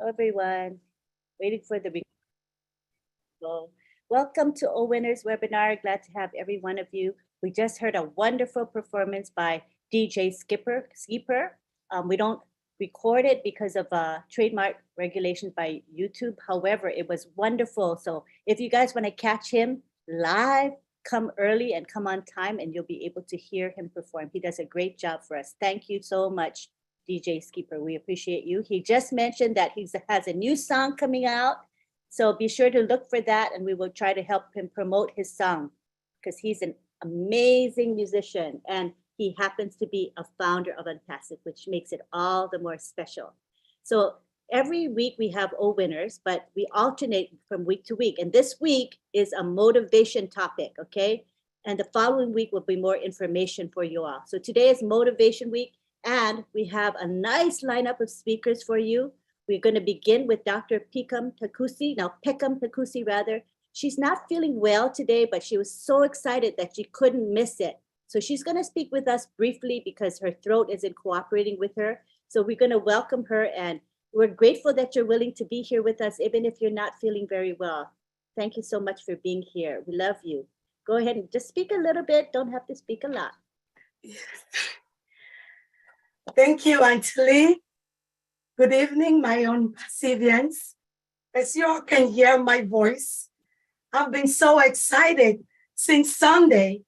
everyone. Waiting for the recall. Welcome to OWinners webinar. Glad to have every one of you. We just heard a wonderful performance by DJ Skipper. We don't record it because of trademark regulations by YouTube. However, it was wonderful. So if you guys want to catch him live, come early and come on time, and you'll be able to hear him perform. He does a great job for us. Thank you so much, DJ Skipper. We appreciate you. He just mentioned that he has a new song coming out. So be sure to look for that, and we will try to help him promote his song because he's an amazing musician, and he happens to be a founder of ONPASSIVE, which makes it all the more special. So every week we have OWinners, but we alternate from week to week. And this week is a motivation topic, okay? And the following week will be more information for you all. So today is Motivation Week, and we have a nice lineup of speakers for you. We're going to begin with Dr. Peckham. She's not feeling well today, but she was so excited that she couldn't miss it. So she's going to speak with us briefly because her throat isn't cooperating with her. So we're going to welcome her, and we're grateful that you're willing to be here with us, even if you're not feeling very well. Thank you so much for being here. We love you. Go ahead and just speak a little bit. Don't have to speak a lot. Yes. Thank you, Auntie Lee. Good evening, my own Passivians. As you all can hear my voice, I've been so excited since Sunday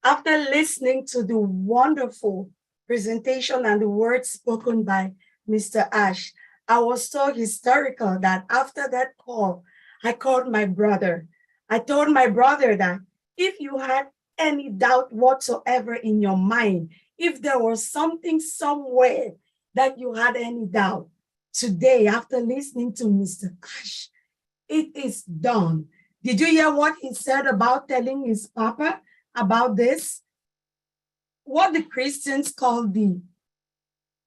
after listening to the wonderful presentation and the words spoken by Mr. Ash. I was so hysterical that after that call, I called my brother. I told my brother that if you had any doubt whatsoever in your mind, if there was something somewhere that you had any doubt, today, after listening to Mr. Ash, it is done. Did you hear what he said about telling his papa about this? What the Christians call the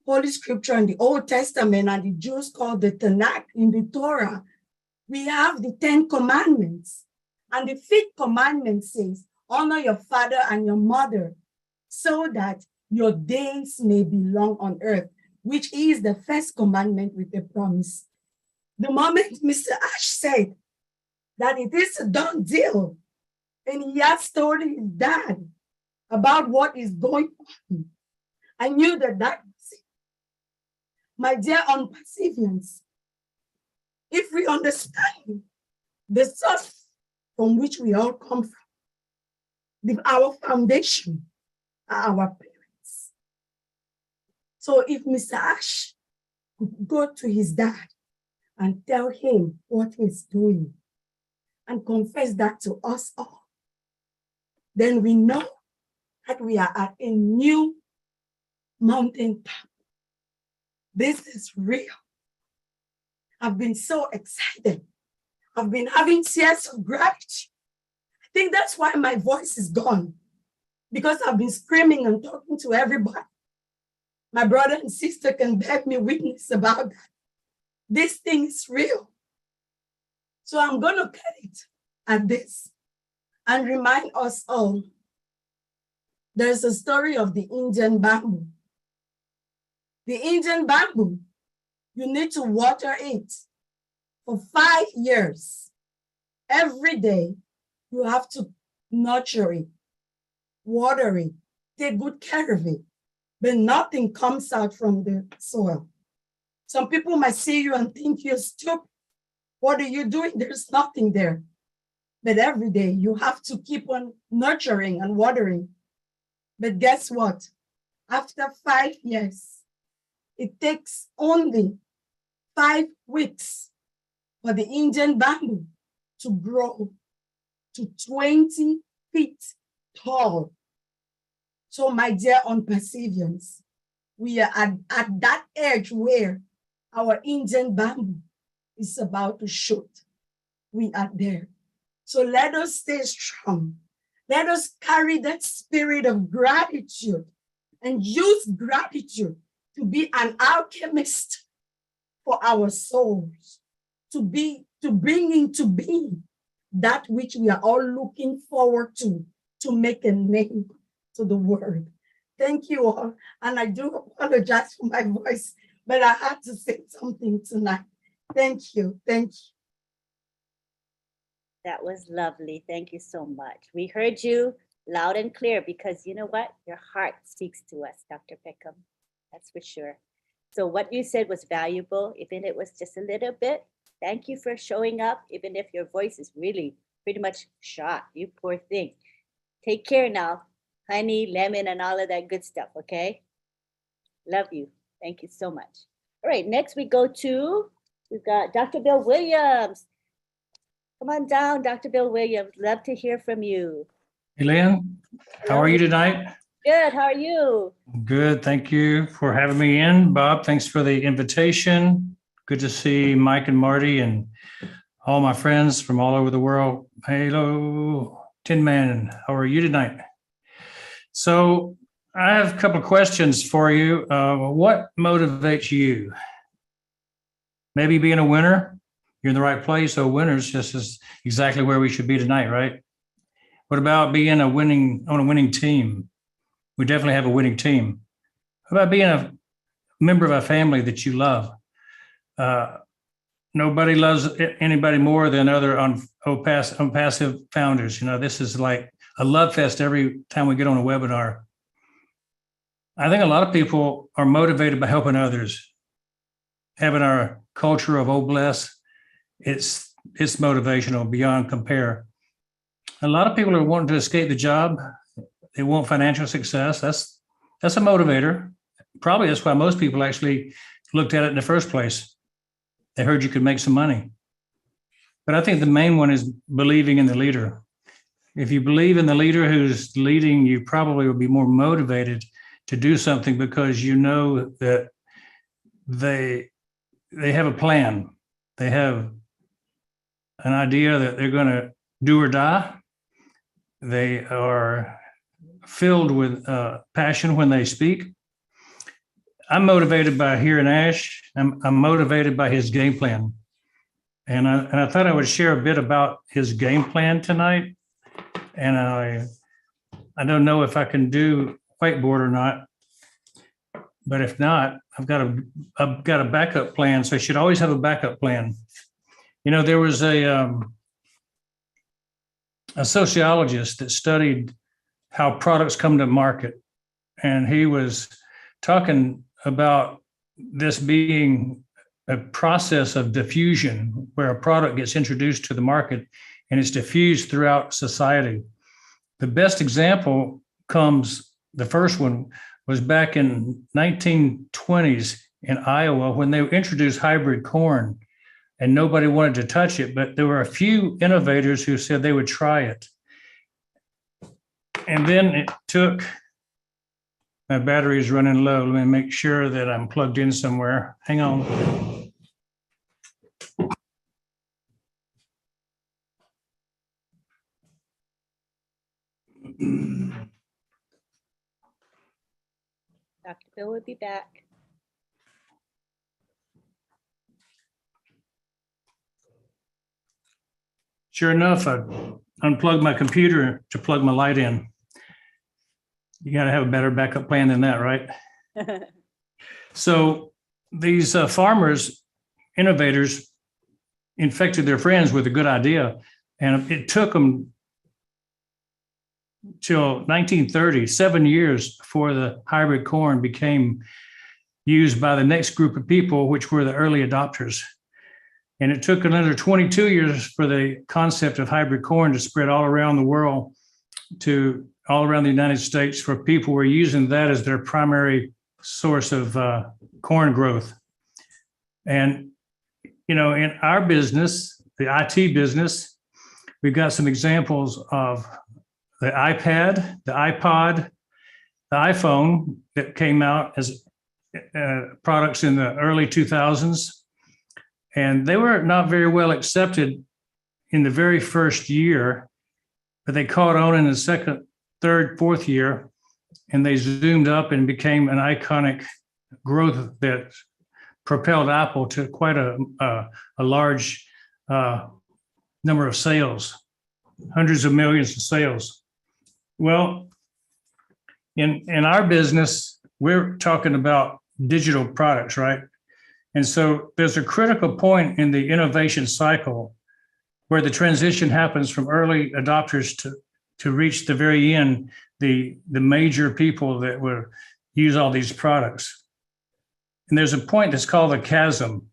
Holy Scripture in the Old Testament and the Jews call the Tanakh in the Torah. We have the 10 Commandments. And the 5th commandment says, honor your father and your mother so that your days may be long on earth, which is the first commandment with a promise. The moment Mr. Ash said that it is a done deal, and he has told his dad about what is going on, I knew that that was it. My dear ONPASSIVians, if we understand the source from which we all come from, our foundation are our parents. So if Mr. Ash could go to his dad and tell him what he's doing and confess that to us all, then we know that we are at a new mountaintop. This is real. I've been so excited. I've been having tears of gratitude. I think that's why my voice is gone, because I've been screaming and talking to everybody. My brother and sister can bear me witness about that. This thing is real. So I'm going to cut it at this and remind us all. There's a story of the Indian bamboo. The Indian bamboo, you need to water it for 5 years. Every day, you have to nurture it, water it, take good care of it, but nothing comes out from the soil. Some people might see you and think you're stupid. What are you doing? There's nothing there. But every day, you have to keep on nurturing and watering. But guess what? After 5 years, it takes only 5 weeks for the Indian bamboo to grow to 20 feet tall. So my dear ONPASSIVians, we are at that edge where our Indian bamboo is about to shoot. We are there. So let us stay strong. Let us carry that spirit of gratitude and use gratitude to be an alchemist for our souls, to bring into being that which we are all looking forward to make a name to the world. Thank you all. And I do apologize for my voice, but I had to say something tonight. Thank you. Thank you. That was lovely. Thank you so much. We heard you loud and clear because you know what? Your heart speaks to us, Dr. Peckham. That's for sure. So what you said was valuable, even if it was just a little bit. Thank you for showing up, even if your voice is really pretty much shot. You poor thing. Take care now. Honey, lemon, and all of that good stuff, okay? Love you. Thank you so much. All right, next we've got Dr. Bill Williams. Come on down, Dr. Bill Williams. Love to hear from you. Hey, Lynn, how are you tonight? Good. How are you? Good. Thank you for having me in. Bob, thanks for the invitation. Good to see Mike and Marty and all my friends from all over the world. Hello, Tin Man. How are you tonight? So I have a couple of questions for you. What motivates you? Maybe being a winner. You're in the right place. So winners, this is exactly where we should be tonight, right? What about being on a winning team? We definitely have a winning team. How about being a member of a family that you love? Nobody loves anybody more than other ONPASSIVE founders. You know, this is like a love fest every time we get on a webinar. I think a lot of people are motivated by helping others. Having our culture of, oh, bless, it's motivational beyond compare. A lot of people are wanting to escape the job. They want financial success. That's a motivator. Probably that's why most people actually looked at it in the first place. They heard you could make some money. But I think the main one is believing in the leader. If you believe in the leader who's leading, you probably will be more motivated to do something because you know that they have a plan. They have an idea that they're going to do or die. They are filled with passion when they speak. I'm motivated by here in Ash. I'm motivated by his game plan. And I thought I would share a bit about his game plan tonight. And I don't know if I can do whiteboard or not. But if not, I've got a backup plan. So I should always have a backup plan. You know, there was a sociologist that studied how products come to market. And he was talking about this being a process of diffusion where a product gets introduced to the market and it's diffused throughout society. The best example the first one was back in 1920s in Iowa when they introduced hybrid corn and nobody wanted to touch it, but there were a few innovators who said they would try it. And then it took, my battery is running low. Let me make sure that I'm plugged in somewhere. Hang on. Dr. Bill will be back. Sure enough, I unplugged my computer to plug my light in. You got to have a better backup plan than that, right? So these farmers, innovators, infected their friends with a good idea. And it took them till 1930, 7 years before the hybrid corn became used by the next group of people, which were the early adopters. And it took another 22 years for the concept of hybrid corn to spread all around the world, to all around the United States, for people who were using that as their primary source of corn growth. And, you know, in our business, the IT business, we've got some examples of the iPad, the iPod, the iPhone that came out as products in the early 2000s. And they were not very well accepted in the very first year, but they caught on in the second, third, fourth year, and they zoomed up and became an iconic growth that propelled Apple to quite a large number of sales, hundreds of millions of sales. Well, in our business, we're talking about digital products, right? And so there's a critical point in the innovation cycle where the transition happens from early adopters to reach the very end, the major people that will use all these products. And there's a point that's called the chasm,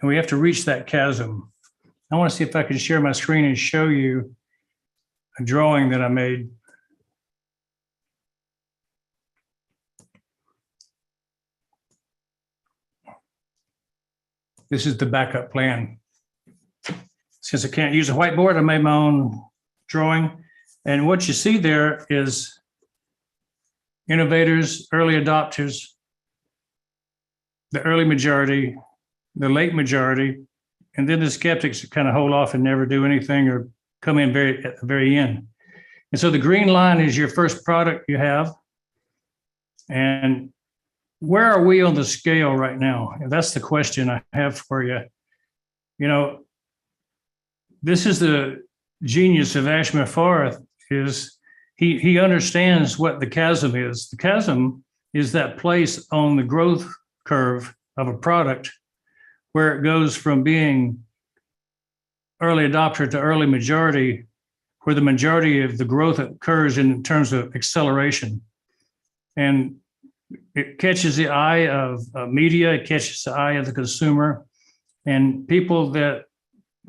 and we have to reach that chasm. I want to see if I can share my screen and show you a drawing that I made. This is the backup plan. Since I can't use a whiteboard, I made my own drawing. And what you see there is innovators, early adopters, the early majority, the late majority, and then the skeptics that kind of hold off and never do anything or come in at the very end. And so the green line is your first product you have. And where are we on the scale right now? And that's the question I have for you. You know, this is the genius of Ash Mafarth, is he understands what the chasm is. The chasm is that place on the growth curve of a product where it goes from being early adopter to early majority, where the majority of the growth occurs in terms of acceleration. And it catches the eye of media, it catches the eye of the consumer, and people that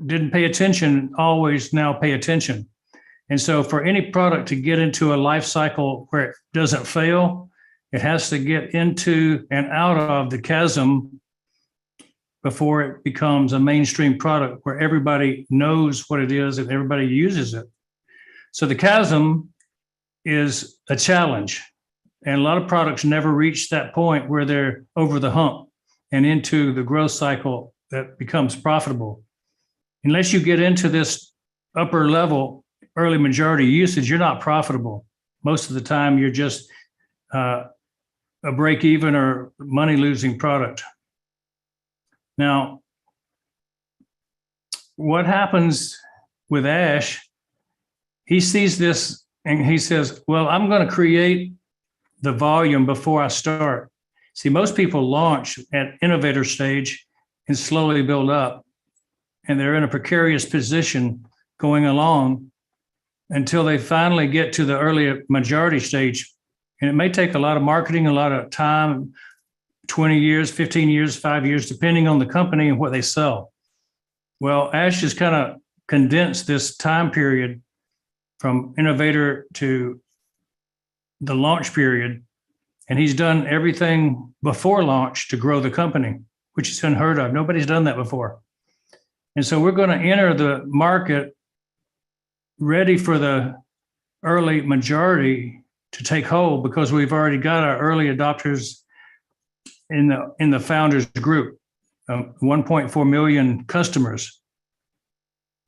didn't pay attention always now pay attention. And so for any product to get into a life cycle where it doesn't fail, it has to get into and out of the chasm before it becomes a mainstream product where everybody knows what it is and everybody uses it. So the chasm is a challenge. And a lot of products never reach that point where they're over the hump and into the growth cycle that becomes profitable. Unless you get into this upper level, early majority usage, you're not profitable. Most of the time, you're just a break even or money losing product. Now, what happens with Ash, he sees this and he says, well, I'm going to create the volume before I start. See, most people launch at innovator stage and slowly build up, and they're in a precarious position going along until they finally get to the early majority stage. And it may take a lot of marketing, a lot of time, 20 years, 15 years, 5 years, depending on the company and what they sell. Well, Ash has kind of condensed this time period from innovator to the launch period. And he's done everything before launch to grow the company, which is unheard of. Nobody's done that before. And so we're going to enter the market ready for the early majority to take hold because we've already got our early adopters in the founders group, 1.4 million customers.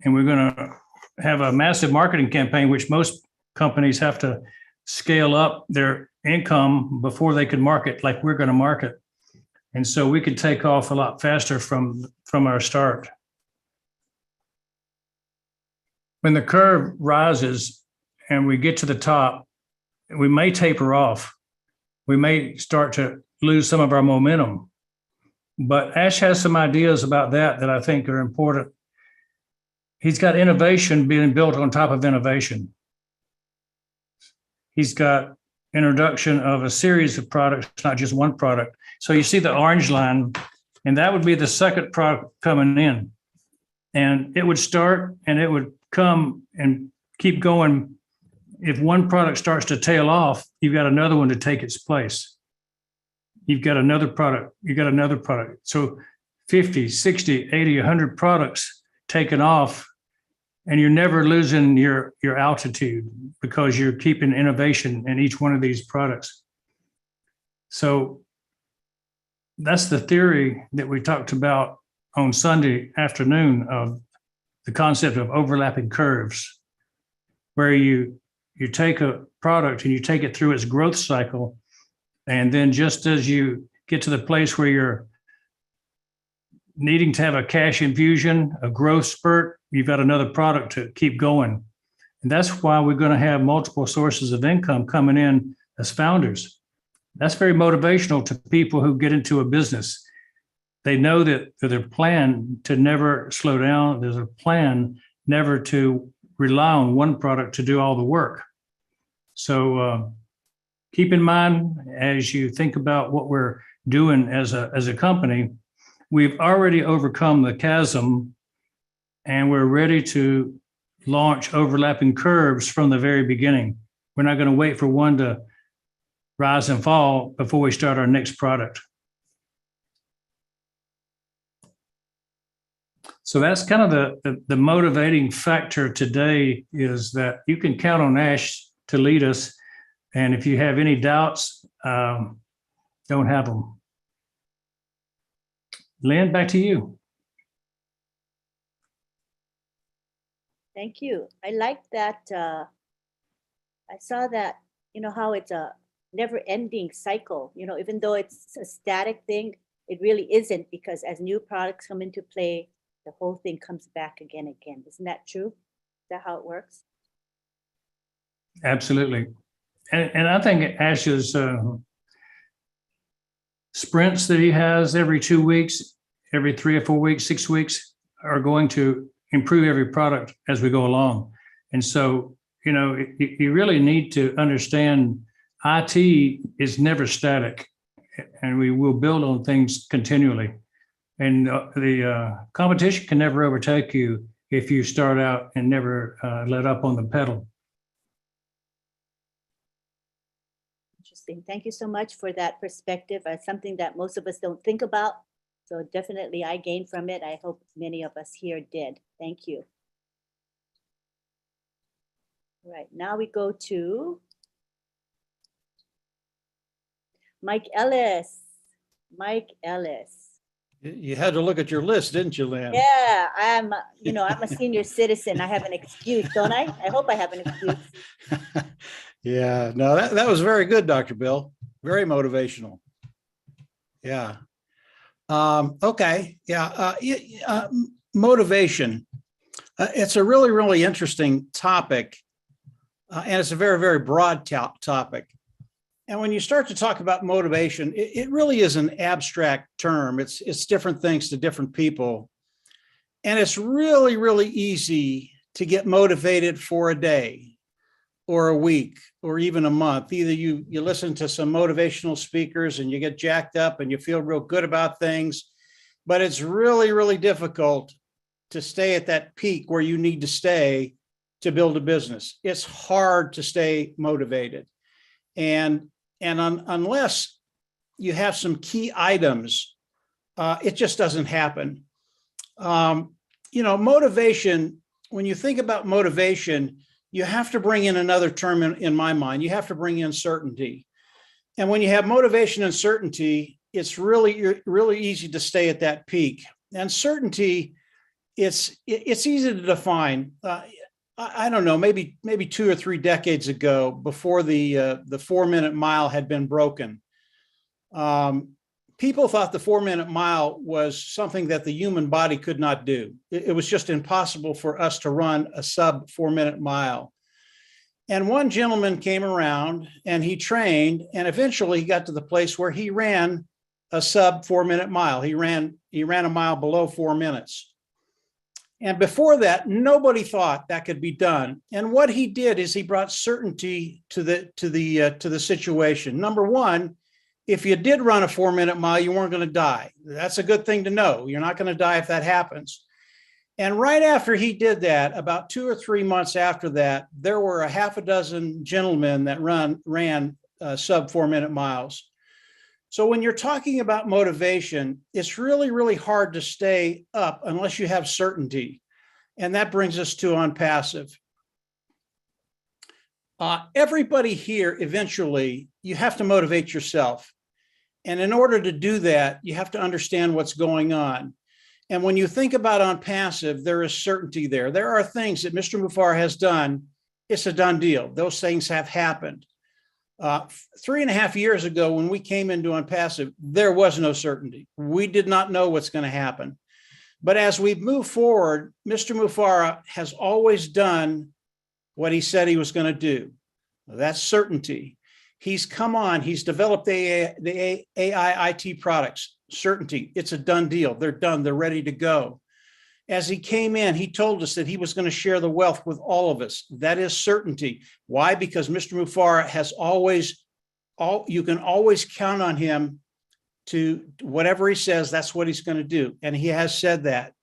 And we're going to have a massive marketing campaign, which most companies have to scale up their income before they can market like we're going to market. And so we could take off a lot faster from our start. When the curve rises and we get to the top, we may taper off. We may start to lose some of our momentum. But Ash has some ideas about that I think are important. He's got innovation being built on top of innovation. He's got introduction of a series of products, not just one product. So you see the orange line, and that would be the second product coming in. And it would start and it would come and keep going. If one product starts to tail off, you've got another one to take its place. You've got another product, you've got another product. So 50, 60, 80, 100 products taken off, and you're never losing your altitude because you're keeping innovation in each one of these products. So that's the theory that we talked about on Sunday afternoon of the concept of overlapping curves, where you take a product and you take it through its growth cycle. And then just as you get to the place where you're needing to have a cash infusion, a growth spurt, you've got another product to keep going. And that's why we're going to have multiple sources of income coming in as founders. That's very motivational to people who get into a business. they know that their plan to never slow down. There's a plan never to rely on one product to do all the work. So keep in mind, as you think about what we're doing as a company, we've already overcome the chasm, and we're ready to launch overlapping curves from the very beginning. We're not going to wait for one to rise and fall before we start our next product. So that's kind of the motivating factor today, is that you can count on Ash to lead us. And if you have any doubts, don't have them. Lynn, back to you. Thank you. I like that. I saw that, how it's a never-ending cycle. Even though it's a static thing, it really isn't, because as new products come into play, the whole thing comes back again. Isn't that true? Is that how it works? Absolutely. And I think Ash's sprints that he has every 2 weeks, every 3 or 4 weeks, 6 weeks, are going to improve every product as we go along. And so, you really need to understand IT is never static, and we will build on things continually. And the competition can never overtake you if you start out and never let up on the pedal. Interesting. Thank you so much for that perspective. Something that most of us don't think about. So definitely I gained from it. I hope many of us here did. Thank you. All right, now we go to Mike Ellis. Mike Ellis. You had to look at your list, didn't you, Lynn? Yeah, I'm a senior citizen. I have an excuse, don't I? I hope I have an excuse. Yeah, no, that was very good, Dr. Bill. Very motivational. Yeah. Okay. Yeah. Motivation. It's a really, really interesting topic. And it's a very, very broad topic. And when you start to talk about motivation, it really is an abstract term. It's different things to different people. And it's really, really easy to get motivated for a day or a week or even a month. Either you listen to some motivational speakers and you get jacked up and you feel real good about things, but it's really, really difficult to stay at that peak where you need to stay to build a business. It's hard to stay motivated. And unless you have some key items, it just doesn't happen. Motivation, when you think about motivation, you have to bring in another term in my mind. You have to bring in certainty. And when you have motivation and certainty, it's really, really easy to stay at that peak. And certainty, it's easy to define. I don't know, maybe 2 or 3 decades ago, before the 4-minute mile had been broken, people thought the 4-minute mile was something that the human body could not do. It was just impossible for us to run a sub 4-minute mile. And one gentleman came around and he trained, and eventually he got to the place where he ran a sub 4-minute mile. He ran a mile below 4 minutes. And before that, nobody thought that could be done. And what he did is he brought certainty to the situation. Number one, if you did run a 4-minute mile, you weren't going to die. That's a good thing to know. You're not going to die if that happens. And right after he did that, about 2 or 3 months after that, there were a half a dozen gentlemen that ran sub 4-minute miles. So when you're talking about motivation, it's really, really hard to stay up unless you have certainty. And that brings us to ONPASSIVE. Everybody here, eventually, you have to motivate yourself. And in order to do that, you have to understand what's going on. And when you think about ONPASSIVE, there is certainty there. There are things that Mr. Mufareh has done. It's a done deal. Those things have happened. 3.5 years ago, when we came into ONPASSIVE, there was no certainty. We did not know what's going to happen. But as we move forward, Mr. Mufareh has always done what he said he was going to do. That's certainty. He's come on, he's developed the AI IT products, certainty. It's a done deal. They're done. They're ready to go. As he came in, he told us that he was going to share the wealth with all of us. That is certainty. Why? Because Mr. Mufareh has always, you can always count on him to whatever he says, that's what he's going to do. And he has said that.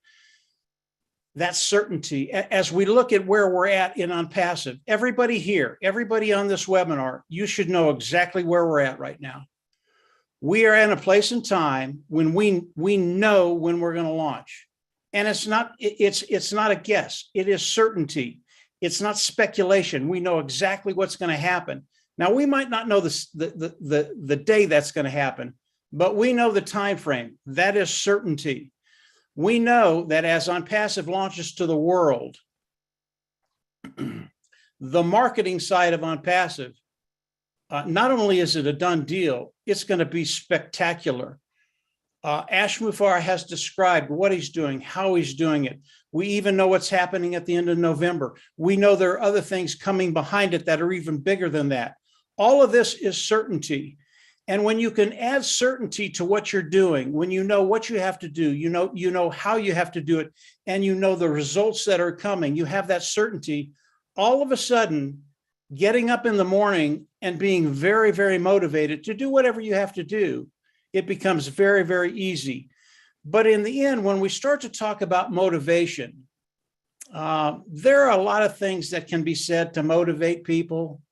That's certainty. As we look at where we're at in ONPASSIVE, everybody here, everybody on this webinar, you should know exactly where we're at right now. We are in a place and time when we know when we're going to launch. And it's not a guess. It is certainty. It's not speculation. We know exactly what's going to happen. Now, we might not know the day that's going to happen, but we know the time frame. That is certainty. We know that as ONPASSIVE launches to the world, the marketing side of ONPASSIVE, not only is it a done deal, it's going to be spectacular. Ash Mufareh has described what he's doing, how he's doing it. We even know what's happening at the end of November. We know there are other things coming behind it that are even bigger than that. All of this is certainty. And when you can add certainty to what you're doing, when you know what you have to do, you know how you have to do it, and you know the results that are coming, you have that certainty, all of a sudden, getting up in the morning and being very, very motivated to do whatever you have to do, it becomes very, very easy. But in the end, when we start to talk about motivation, there are a lot of things that can be said to motivate people.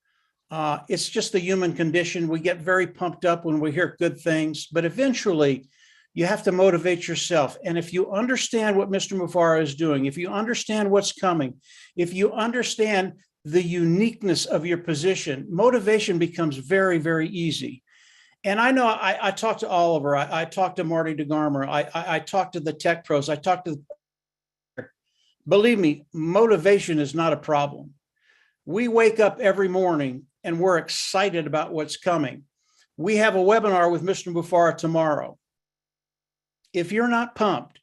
It's just the human condition. We get very pumped up when we hear good things, but eventually you have to motivate yourself. And if you understand what Mr. Mufareh is doing, if you understand what's coming, if you understand the uniqueness of your position, motivation becomes very, very easy. And I know I talked to Oliver, I talked to Marty DeGarmer, I talked to the tech pros, I talked to, believe me, motivation is not a problem. We wake up every morning and we're excited about what's coming. We have a webinar with Mr. Mufareh tomorrow. If you're not pumped,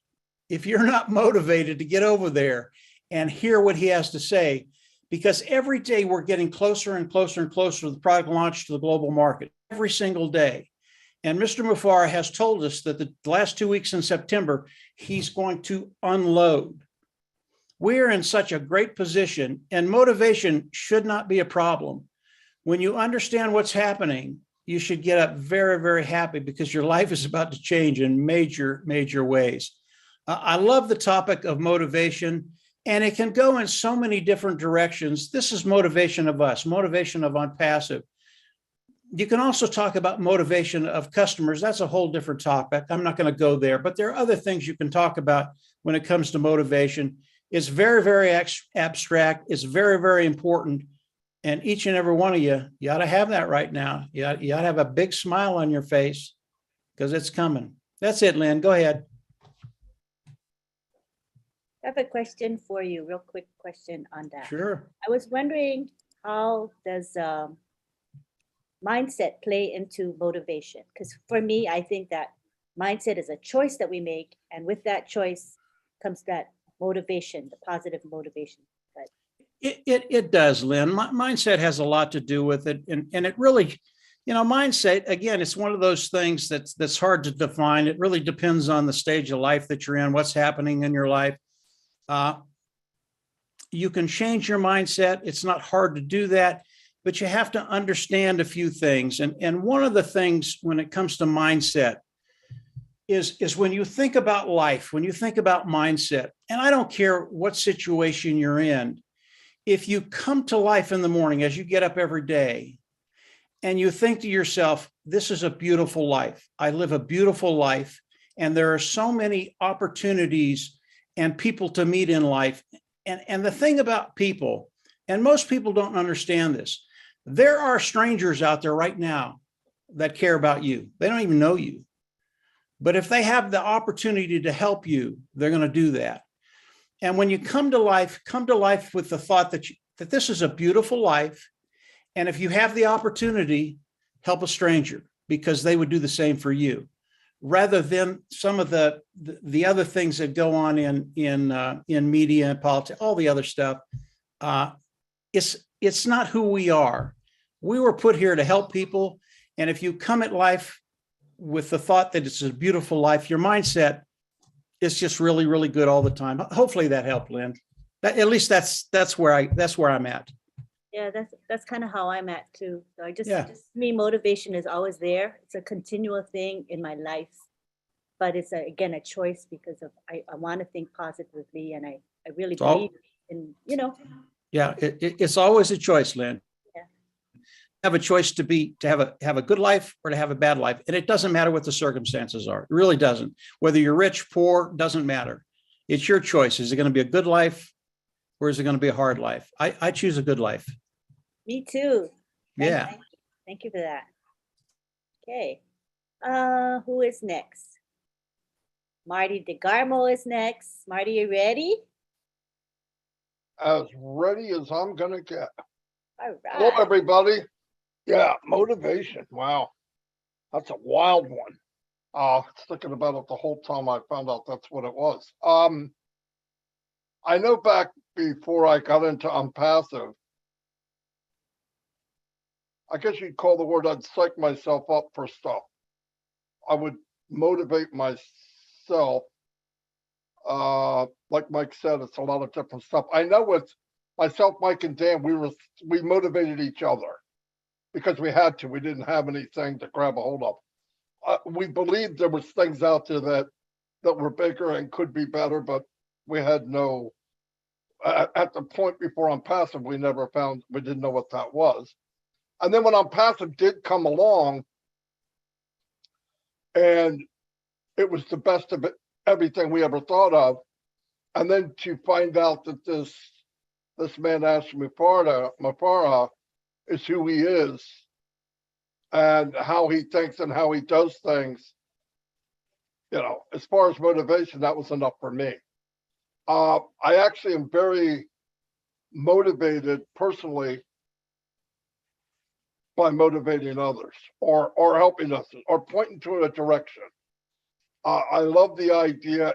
if you're not motivated to get over there and hear what he has to say, because every day we're getting closer and closer and closer to the product launch to the global market, every single day. And Mr. Mufareh has told us that the last 2 weeks in September, he's going to unload. We're in such a great position, and motivation should not be a problem. When you understand what's happening, you should get up very, very happy because your life is about to change in major, major ways. I love the topic of motivation, and it can go in so many different directions. This is motivation of us, motivation of ONPASSIVE. You can also talk about motivation of customers. That's a whole different topic. I'm not going to go there, but there are other things you can talk about when it comes to motivation. It's very, very abstract. It's very, very important. And each and every one of you ought to have that right now. You ought to have a big smile on your face because it's coming. That's it, Lynn. Go ahead. I have a question for you, real quick question on that. Sure. I was wondering, how does mindset play into motivation? Because for me, I think that mindset is a choice that we make. And with that choice comes that motivation, the positive motivation. But it does, Lynn. Mindset has a lot to do with it. And it really, mindset, again, it's one of those things that's hard to define. It really depends on the stage of life that you're in, what's happening in your life. You can change your mindset. It's not hard to do that, but you have to understand a few things. And one of the things when it comes to mindset is when you think about life, when you think about mindset, and I don't care what situation you're in, if you come to life in the morning as you get up every day and you think to yourself, this is a beautiful life. I live a beautiful life, and there are so many opportunities and people to meet in life. And the thing about people, and most people don't understand this, there are strangers out there right now that care about you. They don't even know you. But if they have the opportunity to help you, they're going to do that. And when you come to life with the thought that this is a beautiful life. And if you have the opportunity, help a stranger because they would do the same for you, rather than some of the other things that go on in media and politics, all the other stuff. It's not who we are. We were put here to help people. And if you come at life with the thought that it's a beautiful life, your mindset is just really, really good all the time. Hopefully that helped, Lynn. At least that's where I'm at. Yeah, that's kind of how I'm at too. So Yeah. just me, motivation is always there. It's a continual thing in my life, but it's again a choice because of I want to think positively, and I really all- believe in, you know. Yeah, it's always a choice, Lynn. Yeah. Have a choice to have a good life or to have a bad life. And it doesn't matter what the circumstances are. It really doesn't. Whether you're rich, poor, doesn't matter. It's your choice. Is it going to be a good life or is it going to be a hard life? I choose a good life. Me too. Yeah. Thank you for that. Okay. Who is next? Marty DeGarmo is next. Marty, you ready? As ready as I'm gonna get. All Hello, right. everybody. Yeah, motivation. Wow, that's a wild one. Thinking about it the whole time I found out that's what it was. I know back before I got into ONPASSIVE, I guess you'd call the word I'd psych myself up for stuff. I would motivate myself. Like Mike said, it's a lot of different stuff. I know with myself, Mike, and Dan, we motivated each other because we had to. We didn't have anything to grab a hold of. We believed there was things out there that were bigger and could be better, but we had no. At the point before ONPASSIVE, we didn't know what that was. And then when ONPASSIVE did come along, and it was the best of it, everything we ever thought of. And then to find out that this man Ash Mufara is who he is and how he thinks and how he does things, as far as motivation, that was enough for me. I actually am very motivated personally by motivating others or helping us or pointing to a direction. I love the idea.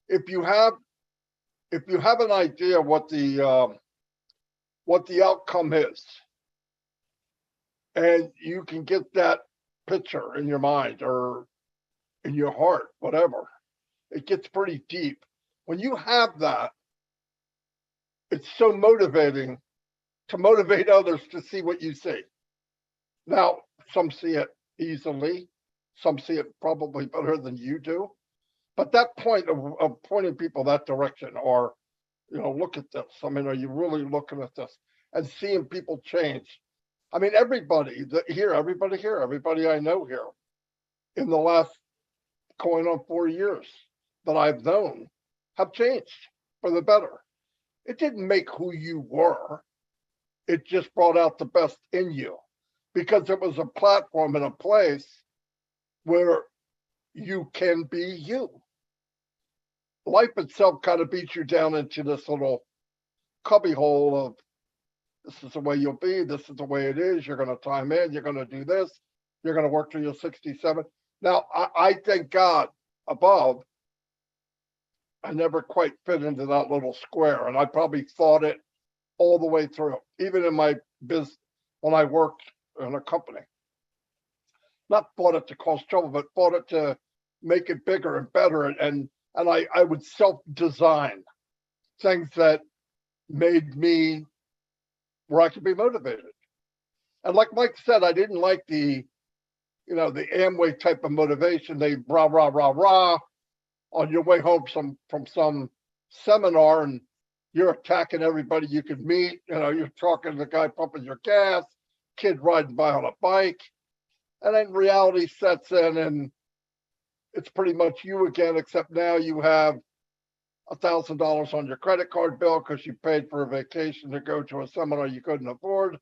If you have an idea what the outcome is, and you can get that picture in your mind or in your heart, whatever, it gets pretty deep. When you have that, it's so motivating to motivate others to see what you see. Now, some see it easily. Some see it probably better than you do. But that point of pointing people that direction or, look at this. I mean, are you really looking at this and seeing people change? I mean, everybody I know here in the last going on 4 years that I've known have changed for the better. It didn't make who you were. It just brought out the best in you because it was a platform and a place where you can be you. Life itself kind of beats you down into this little cubbyhole of this is the way you'll be, this is the way it is, you're going to time in, you're going to do this, you're going to work till you're 67. Now, I thank God above, I never quite fit into that little square, and I probably thought it all the way through, even in my business when I worked in a company. Not thought it to cause trouble, but thought it to make it bigger and better. And I would self-design things that made me where I could be motivated. And like Mike said, I didn't like the Amway type of motivation. They rah, rah, rah, rah on your way home from some seminar, and you're attacking everybody you could meet. You're talking to the guy pumping your gas, kid riding by on a bike. And then reality sets in and it's pretty much you again, except now you have $1,000 on your credit card bill because you paid for a vacation to go to a seminar you couldn't afford,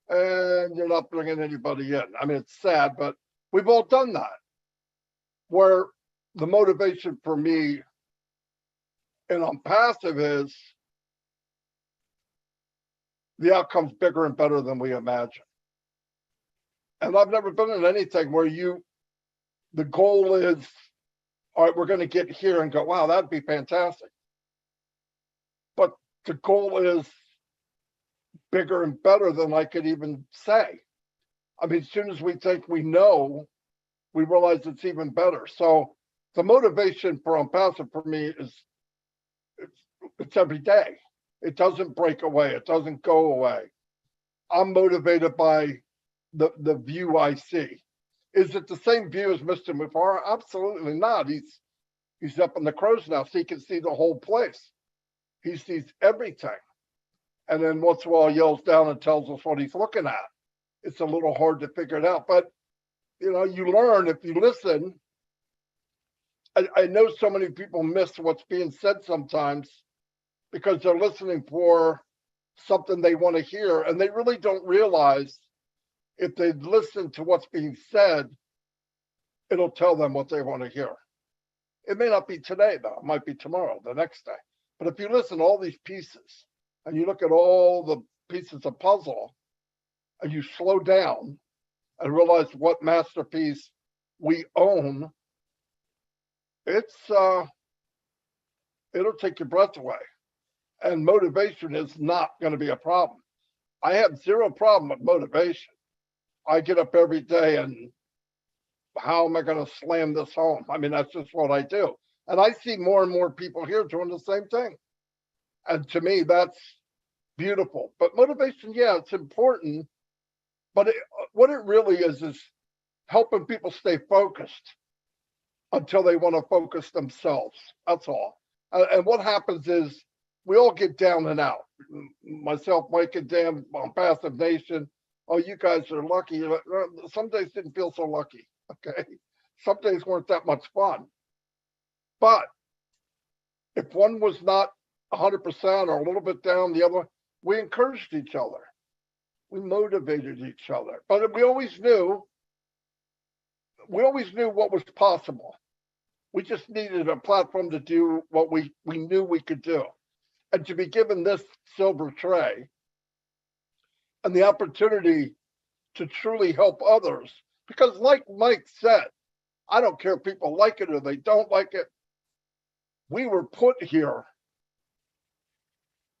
and you're not bringing anybody in. I mean, it's sad, but we've all done that. Where the motivation for me in ONPASSIVE is the outcome's bigger and better than we imagine. And I've never been in anything where the goal is, all right, we're going to get here and go, wow, that'd be fantastic. But the goal is bigger and better than I could even say. I mean, as soon as we think we know, we realize it's even better. So the motivation for ONPASSIVE for me is it's every day. It doesn't break away. It doesn't go away. I'm motivated by the view I see. Is it the same view as Mr. Mufara? Absolutely not. He's up in the crow's nest. He can see the whole place. He sees everything. And then once in a while yells down and tells us what he's looking at. It's a little hard to figure it out. But you know, you learn if you listen. I know so many people miss what's being said sometimes because they're listening for something they want to hear, and they really don't realize if they listen to what's being said, it'll tell them what they want to hear. It may not be today, though. It might be tomorrow, the next day. But if you listen to all these pieces and you look at all the pieces of puzzle and you slow down and realize what masterpiece we own, it'll take your breath away. And motivation is not going to be a problem. I have zero problem with motivation. I get up every day and how am I going to slam this home? I mean, that's just what I do. And I see more and more people here doing the same thing. And to me, that's beautiful. But motivation, yeah, it's important. But what it really is helping people stay focused until they want to focus themselves. That's all. And what happens is we all get down and out. Myself, Mike, and Dan on Passive Nation. Oh, you guys are lucky. Some days didn't feel so lucky. Okay. Some days weren't that much fun. But if one was not 100% or a little bit down, the other, we encouraged each other. We motivated each other. But we always knew what was possible. We just needed a platform to do what we knew we could do. And to be given this silver tray and the opportunity to truly help others, because like Mike said, I don't care if people like it or they don't like it. We were put here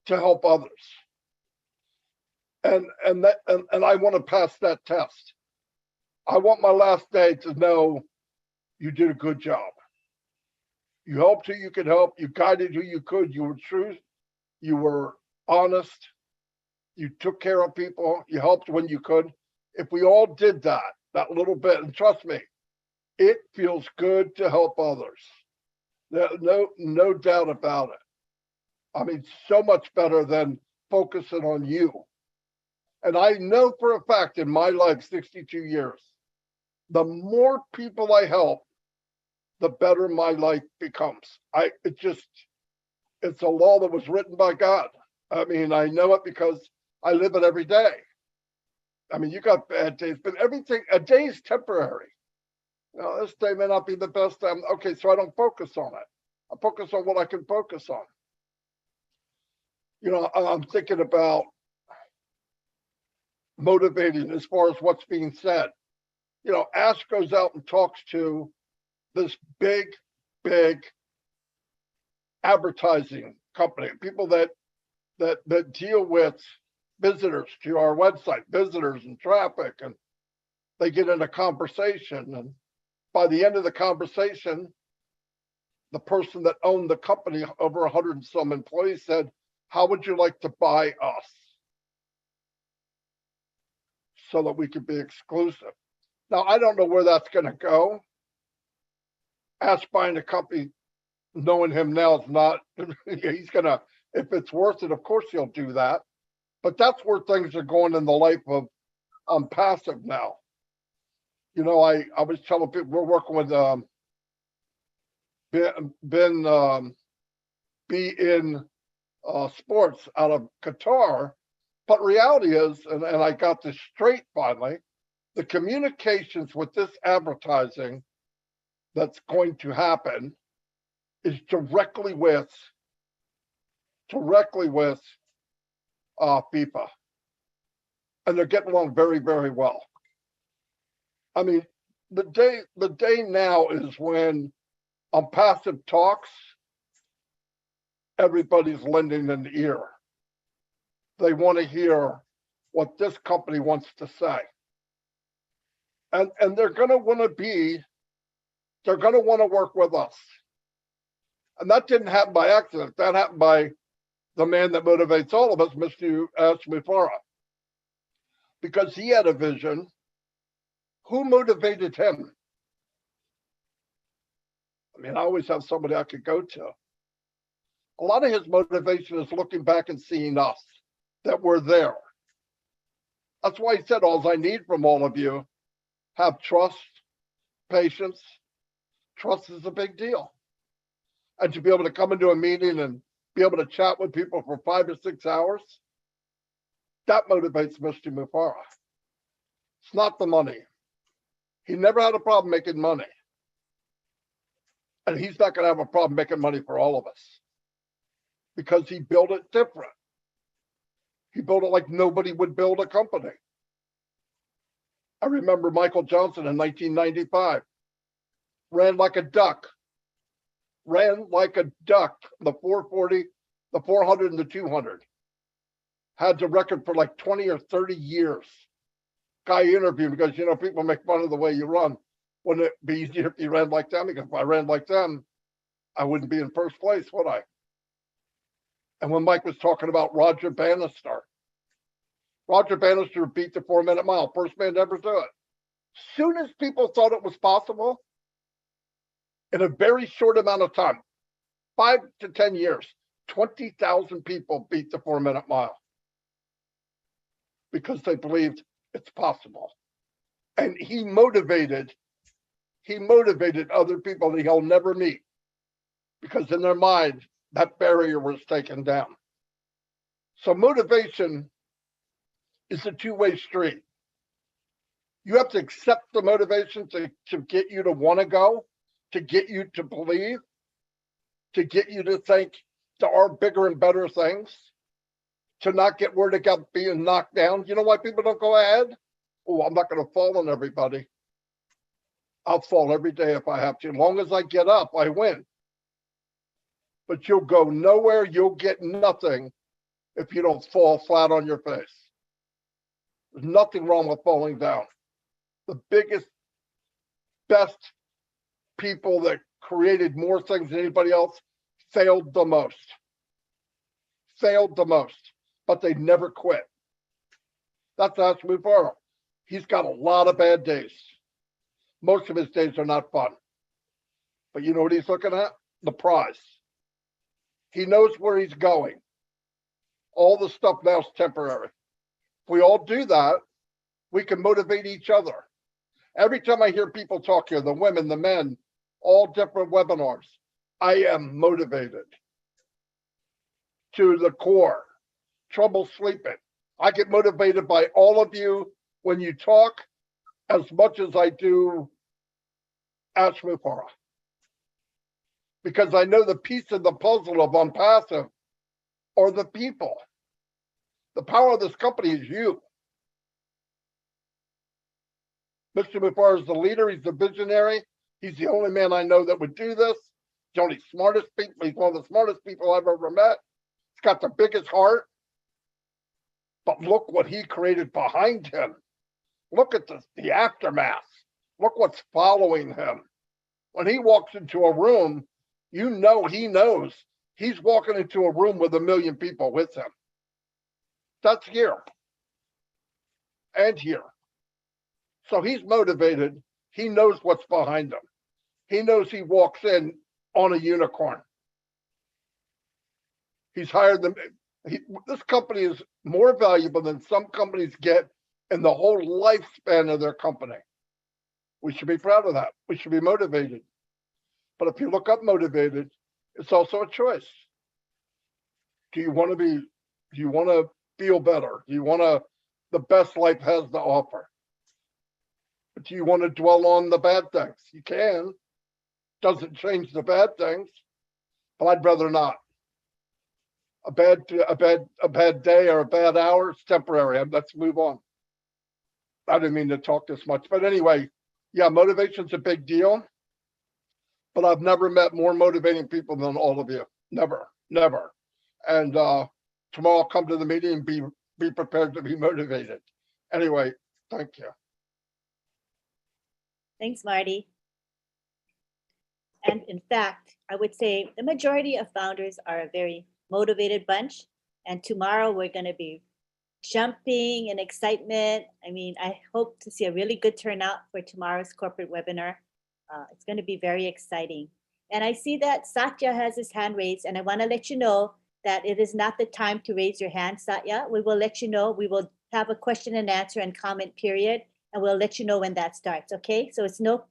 to help others. And I want to pass that test. I want my last day to know you did a good job. You helped who you could help. You guided who you could. You were true. You were honest. You took care of people. You helped when you could. If we all did that little bit, and trust me, it feels good to help others. No doubt about it. I mean, so much better than focusing on you. And I know for a fact in my life, 62 years, the more people I help, the better my life becomes. It's a law that was written by God. I mean, I know it because I live it every day. I mean, you got bad days, but a day is temporary. You know, this day may not be the best time. Okay, so I don't focus on it. I focus on what I can focus on. You know, I'm thinking about motivating as far as what's being said. You know, Ash goes out and talks to this big advertising company, people that deal with visitors to our website, visitors and traffic, and they get in a conversation. And by the end of the conversation, the person that owned the company, over 100 and some employees, said, "How would you like to buy us so that we could be exclusive?" Now, I don't know where that's going to go. Ask buying a company, knowing him now, is not, he's going to, if it's worth it, of course he'll do that. But that's where things are going in the life of ONPASSIVE now. You know, I was telling people we're working with Ben Be In Sports out of Qatar. But reality is, and I got this straight finally, the communications with this advertising that's going to happen is directly with FIFA. And they're getting along very, very well. I mean, the day now is when ONPASSIVE talks, everybody's lending an ear. They want to hear what this company wants to say. And they're going to want to work with us. And that didn't happen by accident. That happened by the man that motivates all of us, Mr. Mufara. Because he had a vision. Who motivated him? I mean, I always have somebody I could go to. A lot of his motivation is looking back and seeing us, that we're there. That's why he said, all I need from all of you, have trust, patience. Trust is a big deal. And to be able to come into a meeting and be able to chat with people for 5 or 6 hours, that motivates Mr. Mufara. It's not the money. He never had a problem making money. And he's not going to have a problem making money for all of us because he built it different. He built it like nobody would build a company. I remember Michael Johnson in 1995 ran like a duck, the 440, the 400, and the 200. Had the record for like 20 or 30 years. Guy interviewed because, you know, people make fun of the way you run. Wouldn't it be easier if you ran like them? Because if I ran like them, I wouldn't be in first place, would I? And when Mike was talking about Roger Bannister beat the 4-minute mile, first man to ever do it. Soon as people thought it was possible, in a very short amount of time, 5 to 10 years, 20,000 people beat the 4-minute mile because they believed it's possible. And he motivated other people that he'll never meet because in their mind, that barrier was taken down. So motivation is a two-way street. You have to accept the motivation to get you to want to go, to get you to believe, to get you to think there are bigger and better things, to not get worried about being knocked down. You know why people don't go ahead? Oh, I'm not going to fall on everybody. I'll fall every day if I have to. As long as I get up, I win. But you'll go nowhere, you'll get nothing if you don't fall flat on your face. There's nothing wrong with falling down. The biggest, best people that created more things than anybody else failed the most. But they never quit. That's Mufara. He's got a lot of bad days. Most of his days are not fun. But you know what he's looking at? The prize. He knows where he's going. All the stuff now is temporary. If we all do that, we can motivate each other. Every time I hear people talk here, the women, the men, all different webinars, I am motivated to the core. Trouble sleeping. I get motivated by all of you when you talk as much as I do Ash Mufara. Because I know the piece of the puzzle of ONPASSIVE are the people. The power of this company is you. Mr. Mufara is the leader. He's the visionary. He's the only man I know that would do this. He's one of the smartest people. He's one of the smartest people I've ever met. He's got the biggest heart. But look what he created behind him. Look at the aftermath. Look what's following him. When he walks into a room, you know he knows he's walking into a room with 1 million people with him. That's here and here. So he's motivated. He knows what's behind him. He knows he walks in on a unicorn. He's hired them. This company is more valuable than some companies get in the whole lifespan of their company. We should be proud of that. We should be motivated. But if you look up motivated, it's also a choice. Do you want to feel better? Do you want the best life has to offer? But do you want to dwell on the bad things? You can. Doesn't change the bad things, but I'd rather not. A bad day or a bad hour, it's temporary. Let's move on. I didn't mean to talk this much, but anyway, yeah, motivation's a big deal. But I've never met more motivating people than all of you. Never. And tomorrow I'll come to the meeting and be prepared to be motivated. Anyway, thank you. Thanks, Marty. And in fact, I would say the majority of founders are a very motivated bunch. And tomorrow we're going to be jumping in excitement. I mean, I hope to see a really good turnout for tomorrow's corporate webinar. It's going to be very exciting. And I see that Satya has his hand raised, and I want to let you know that it is not the time to raise your hand, Satya. We will let you know. We will have a question and answer and comment period, and we'll let you know when that starts, okay? So it's no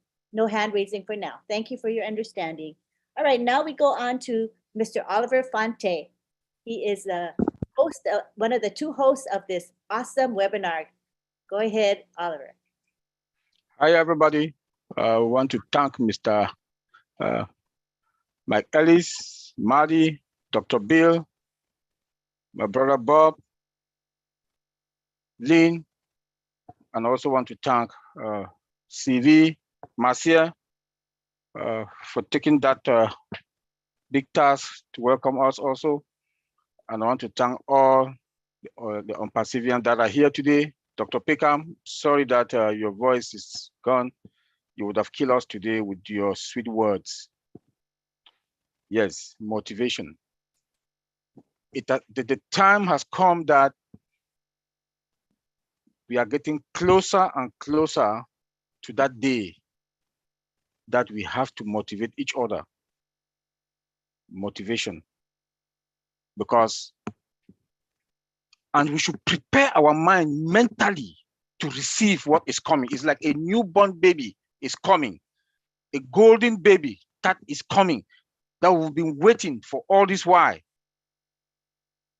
hand raising for now. Thank you for your understanding. All right, now we go on to Mr. Oliver Fonte. He is the host, one of the two hosts of this awesome webinar. Go ahead, Oliver. Hi, everybody. I want to thank Mr. Mike Ellis, Marty, Dr. Bill, my brother Bob, Lynn, and I also want to thank CV, Marcia, for taking that big task to welcome us also. And I want to thank all the ONPASSIVians that are here today. Dr. Peckham, sorry that your voice is gone. You would have killed us today with your sweet words. Yes, motivation. The time has come that we are getting closer and closer to that day that we have to motivate each other. Motivation. And we should prepare our mind mentally to receive what is coming. It's like a newborn baby is coming, a golden baby that is coming, that we've been waiting for all this while.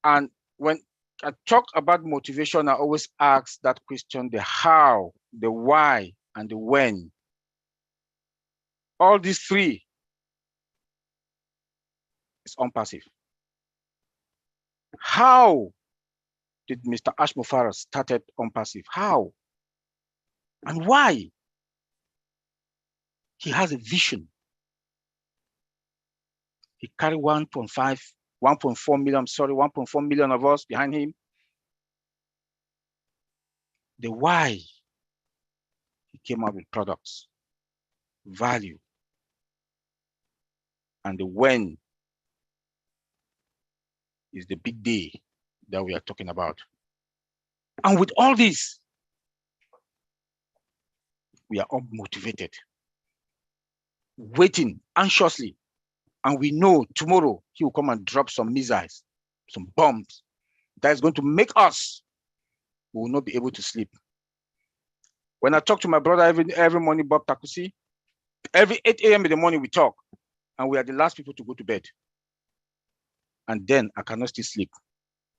And when I talk about motivation, I always ask that question, the how, the why, and the when. All these three is ONPASSIVE. How did Mr. Ashmofara started ONPASSIVE? How? And why? He has a vision. He carried 1.4 million of us behind him. The why, he came up with products, value, and the when is the big day that we are talking about. And with all this, we are all motivated, waiting anxiously. And we know tomorrow he will come and drop some missiles, some bombs that is going to make us, we will not be able to sleep. When I talk to my brother every morning, Bob Takusi, every 8 a.m. in the morning we talk, and we are the last people to go to bed. And then I cannot still sleep.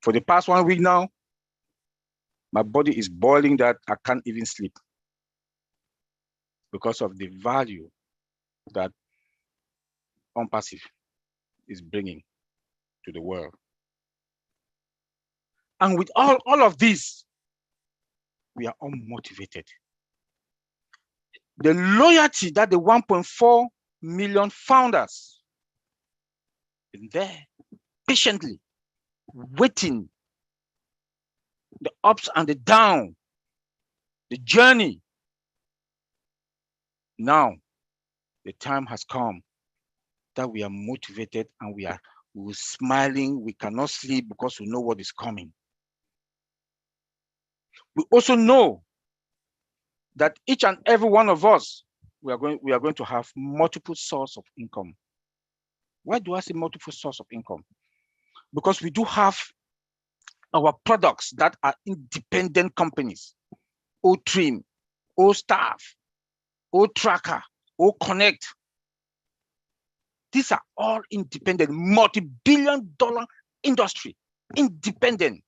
For the past 1 week now, my body is boiling that I can't even sleep because of the value that ONPASSIVE is bringing to the world. And with all of this, we are all motivated. The loyalty that the 1.4 million founders in there patiently waiting, the ups and the downs, the journey. Now, the time has come that we are motivated and we're smiling. We cannot sleep because we know what is coming. We also know that each and every one of us, we are going to have multiple sources of income. Why do I say multiple sources of income? Because we do have our products that are independent companies, OTrim, OStaff, OTracker, OConnect. These are all independent, multi-billion-dollar industry, independent.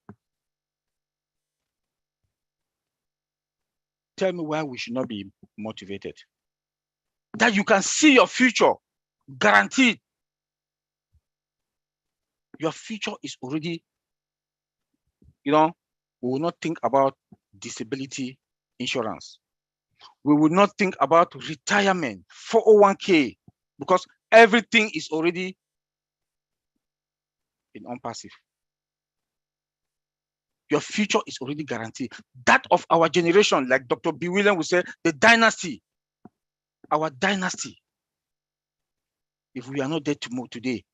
Tell me why we should not be motivated. That you can see your future guaranteed. Your future is already, we will not think about disability insurance. We will not think about retirement, 401k, because everything is already in ONPASSIVE. Your future is already guaranteed. That of our generation, like Dr. B. William would say, the dynasty. our dynasty. If we are not there to move today,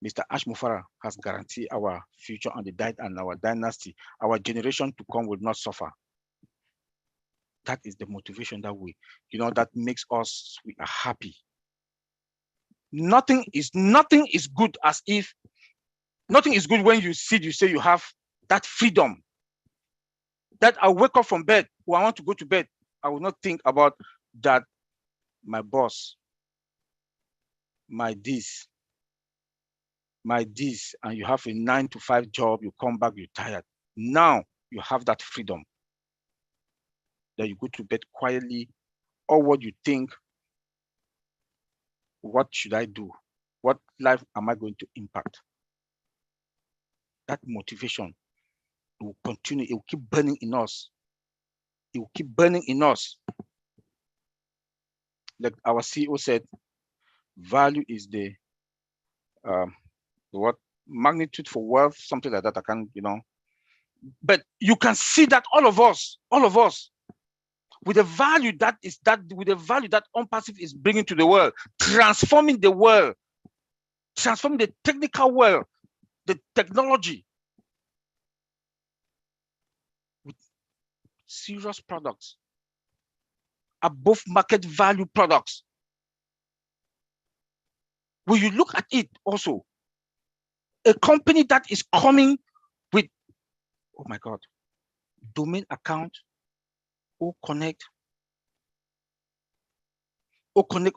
Mr. Ash Mufara has guaranteed our future and our dynasty, our generation to come will not suffer. That is the motivation that that makes us, we are happy. Nothing is good as if, nothing is good when you say you have that freedom. That I wake up from bed, or I want to go to bed, I will not think about that my boss, my this, and you have a 9-to-5 job, you come back, you're tired. Now you have that freedom that you go to bed quietly, or what you think, what should I do? What life am I going to impact? That motivation, it will continue, it will keep burning in us. It will keep burning in us. Like our CEO said, value is the what magnitude for wealth, something like that. I can't, but you can see that all of us, with the value that ONPASSIVE is bringing to the world, transforming the world, transforming the technical world, the technology with serious products, above market value products. When you look at it also, a company that is coming with, oh my God, domain account, OConnect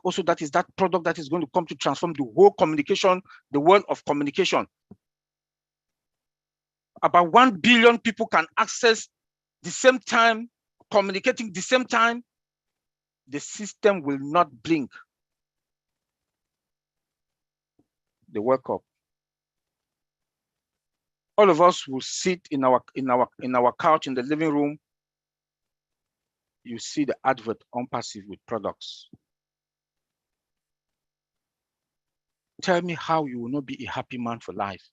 also, that is that product that is going to come to transform the whole communication, the world of communication. About 1 billion people can access the same time, communicating the same time. The system will not blink. The World Cup. All of us will sit in our couch in the living room. You see the advert ONPASSIVE with products. Tell me how you will not be a happy man for life.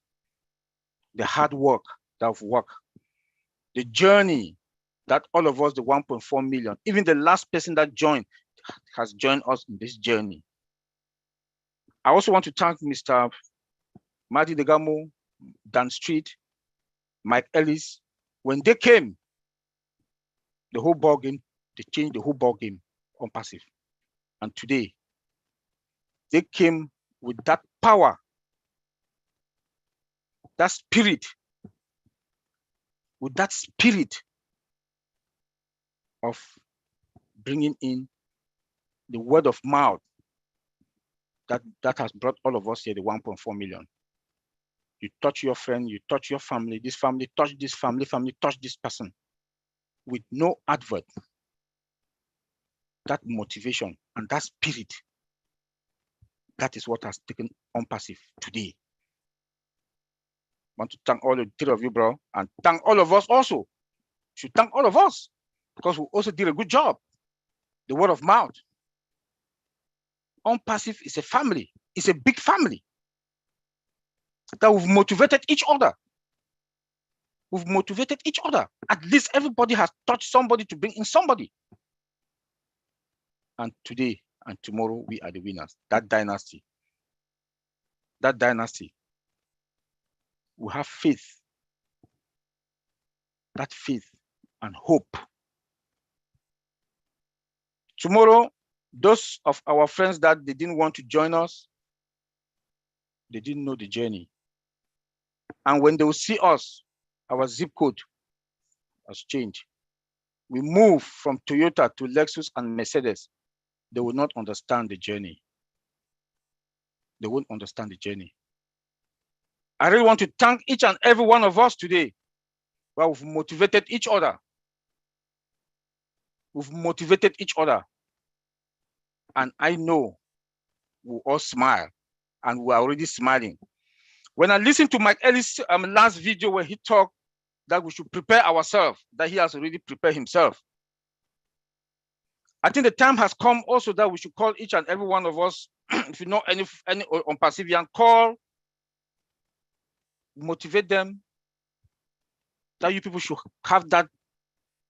The hard work, the journey that all of us, the 1.4 million, even the last person that joined, has joined us in this journey. I also want to thank Mr. Marty Degamo, Dan Street, Mike Ellis. When they came, the whole ball game, they changed the whole ball game ONPASSIVE. And today, they came with that power, that spirit, with that spirit of bringing in the word of mouth that has brought all of us here, the 1.4 million. You touch your friend, you touch your family, this family touch this family, touch this person with no advert. That motivation and that spirit, that is what has taken ONPASSIVE today. I want to thank all the three of you, bro, and thank all of us also. Should thank all of us because we also did a good job. The word of mouth. ONPASSIVE is a family. It's a big family that we've motivated each other. We've motivated each other. At least everybody has touched somebody to bring in somebody. And today and tomorrow, we are the winners. That dynasty. We have faith. That faith and hope. Tomorrow, those of our friends that they didn't want to join us, they didn't know the journey. And when they will see us, our zip code has changed. We move from Toyota to Lexus and Mercedes. They will not understand the journey. They won't understand the journey. I really want to thank each and every one of us today. Well, we've motivated each other. We've motivated each other. And I know we'll all smile, and we're already smiling. When I listened to Mike Ellis' last video where he talked that we should prepare ourselves, that he has already prepared himself. I think the time has come also that we should call each and every one of us, if you know any ONPASSIVian, call, motivate them, that you people should have that,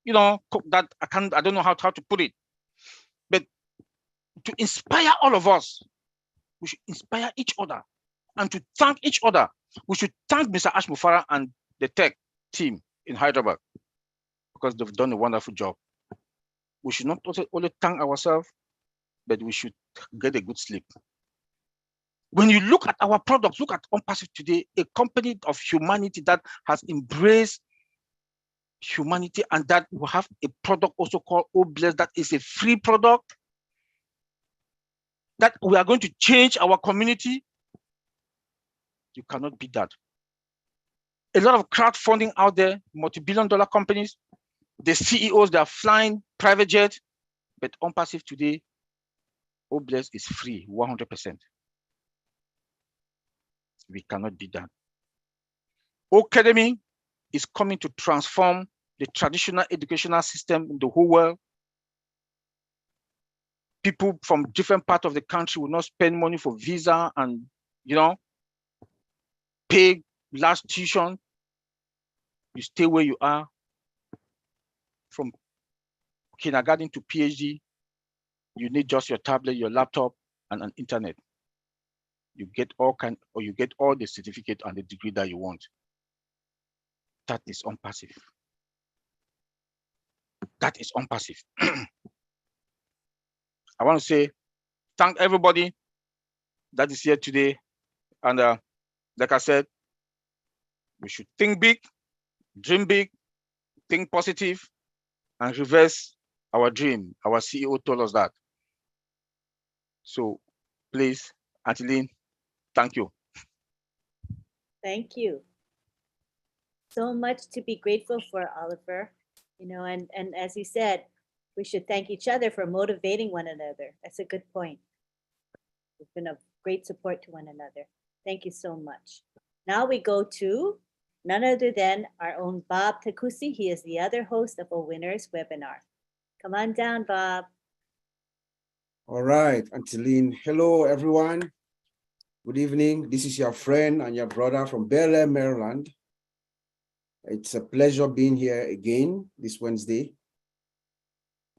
that I don't know how to put it, but to inspire all of us. We should inspire each other and to thank each other. We should thank Mr. Ash Mufara and the tech team in Hyderabad because they've done a wonderful job. We should not only thank ourselves, but we should get a good sleep. When you look at our products, look at ONPASSIVE today, a company of humanity that has embraced humanity, and that will have a product also called OWinners that is a free product, that we are going to change our community. You cannot beat that. A lot of crowdfunding out there, multi-billion-dollar companies, the CEOs, they are flying private jet, but ONPASSIVE today, OWinners is free, 100%. We cannot beat that. Academy is coming to transform the traditional educational system in the whole world. People from different parts of the country will not spend money for visa and, pay large tuition. You stay where you are. From kindergarten to PhD, you need just your tablet, your laptop, and an internet. You get you get all the certificate and the degree that you want. That is ONPASSIVE. That is ONPASSIVE. I want to say thank everybody that is here today. And like I said, we should think big, dream big, think positive, and reverse our dream. Our CEO told us that. So please, Angeline, thank you. Thank you. So much to be grateful for, Oliver. And as you said, we should thank each other for motivating one another. That's a good point. We've been of great support to one another. Thank you so much. Now we go to none other than our own Bob Takusi. He is the other host of OWinners webinar. Come on down, Bob. All right, Angeline. Hello, everyone. Good evening. This is your friend and your brother from Bel Air, Maryland. It's a pleasure being here again this Wednesday.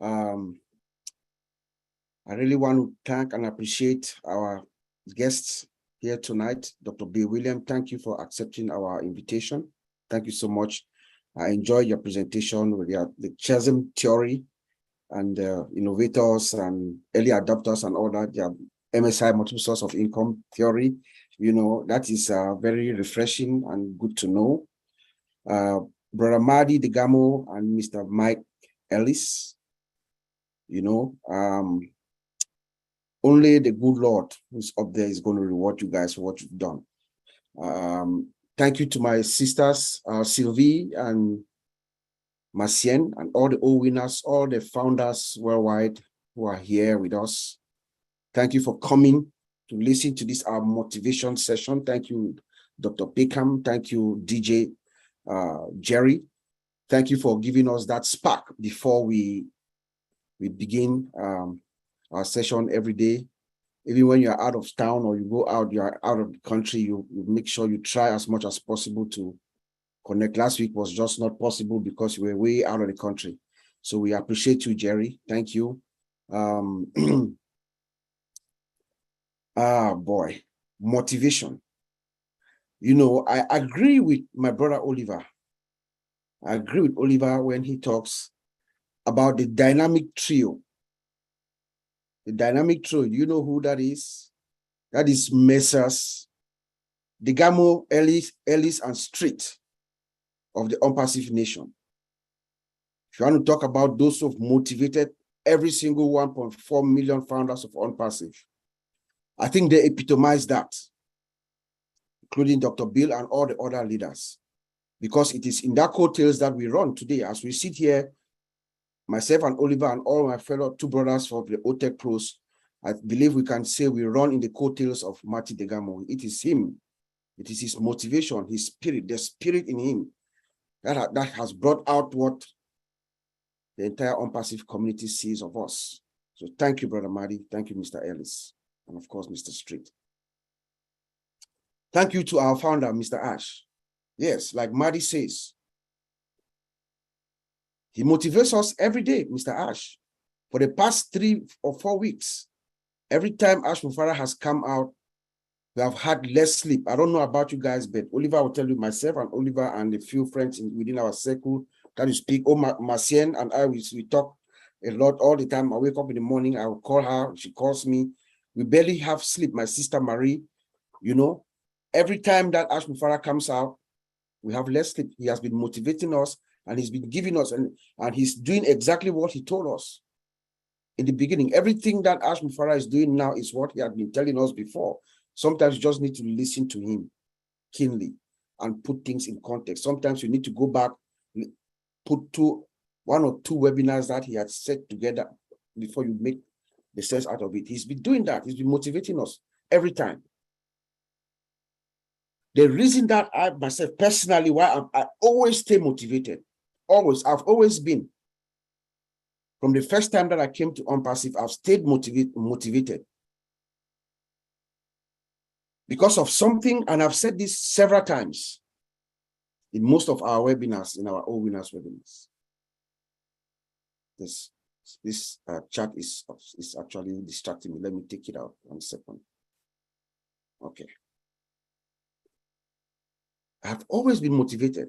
I really want to thank and appreciate our guests here tonight. Dr. Bill William, thank you for accepting our invitation. Thank you so much. I enjoyed your presentation with the CHASM theory and innovators and early adopters and all that. The MSI, multiple source of income theory. That is very refreshing and good to know. Brother Mahdi Degamo and Mr. Mike Ellis, only the good Lord who's up there is going to reward you guys for what you've done. Thank you to my sisters, Sylvie and Macien, and all the OWinners, all the founders worldwide who are here with us. Thank you for coming to listen to this our motivation session. Thank you, Dr. Peckham. Thank you, DJ Jerry. Thank you for giving us that spark before we begin our session every day. Even when you're out of town or you go out, you're out of the country, you make sure you try as much as possible to connect. Last week was just not possible because you were way out of the country. So we appreciate you, Jerry. Thank you. Boy, motivation. I agree with my brother Oliver. I agree with Oliver when he talks about the dynamic trio. The dynamic trio, you know who that is? That is Messrs. Degamo, Ellis, and Street of the ONPASSIVE Nation. If you want to talk about those who have motivated every single 1.4 million founders of ONPASSIVE, I think they epitomize that, including Dr. Bill and all the other leaders, because it is in that coattails that we run today. As we sit here, myself and Oliver and all my fellow two brothers from the OTech Pros, I believe we can say we run in the coattails of Marty Degamo. It is him. It is his motivation, his spirit, the spirit in him that has brought out what the entire ONPASSIVE community sees of us. So thank you, Brother Marty. Thank you, Mr. Ellis. And of course, Mr. Street. Thank you to our founder, Mr. Ash. Yes, like Marty says, he motivates us every day, Mr. Ash. For the past 3 or 4 weeks, Every time Ash Mufara has come out, we have had less sleep. I don't know about you guys, but Oliver will tell you, myself and Oliver and a few friends within our circle that you speak. Oh, Marcien and I, we talk a lot all the time. I wake up in the morning, I will call her, she calls me. We barely have sleep. My sister Marie, you know, every time that Ash Mufara comes out, we have less sleep. He has been motivating us and he's been giving us, and he's doing exactly what he told us in the beginning. Everything that Ash Mufara is doing now is what he had been telling us before. Sometimes you just need to listen to him keenly and put things in context. Sometimes you need to go back, put one or two webinars that he had set together before you make the sense out of it. He's been doing that. He's been motivating us every time. The reason that I myself personally, why I always stay motivated, I've always been. From the first time that I came to ONPASSIVE, I've stayed motivated because of something, and I've said this several times in most of our webinars, in our OWinners webinars. This chat is actually distracting me. Let me take it out 1 second. Okay. I've always been motivated.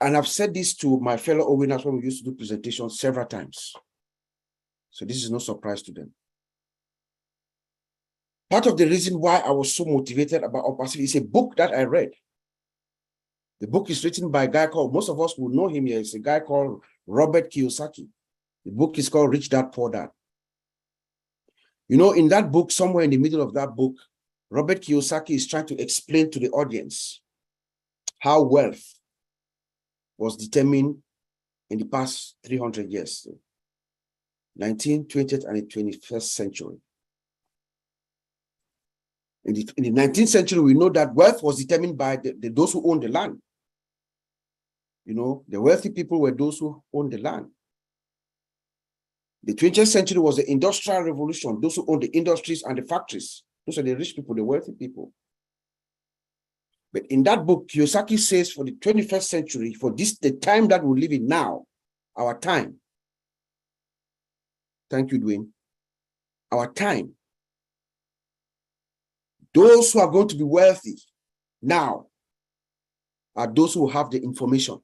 And I've said this to my fellow OWinners when we used to do presentations several times. So this is no surprise to them. Part of the reason why I was so motivated about ONPASSIVE is a book that I read. The book is written by a guy called, most of us will know him here, it's a guy called Robert Kiyosaki. The book is called Rich Dad, Poor Dad. You know, in that book, somewhere in the middle of that book, Robert Kiyosaki is trying to explain to the audience how wealth was determined in the past 300 years, 19th, 20th, and the 21st century. In the 19th century, we know that wealth was determined by those who owned the land. You know, the wealthy people were those who owned the land. The 20th century was the Industrial Revolution, those who owned the industries and the factories. Those are the rich people, the wealthy people. But in that book, Kiyosaki says for the 21st century, for the time that we live in now, our time. Thank you, Dwayne. Our time. Those who are going to be wealthy now are those who have the information.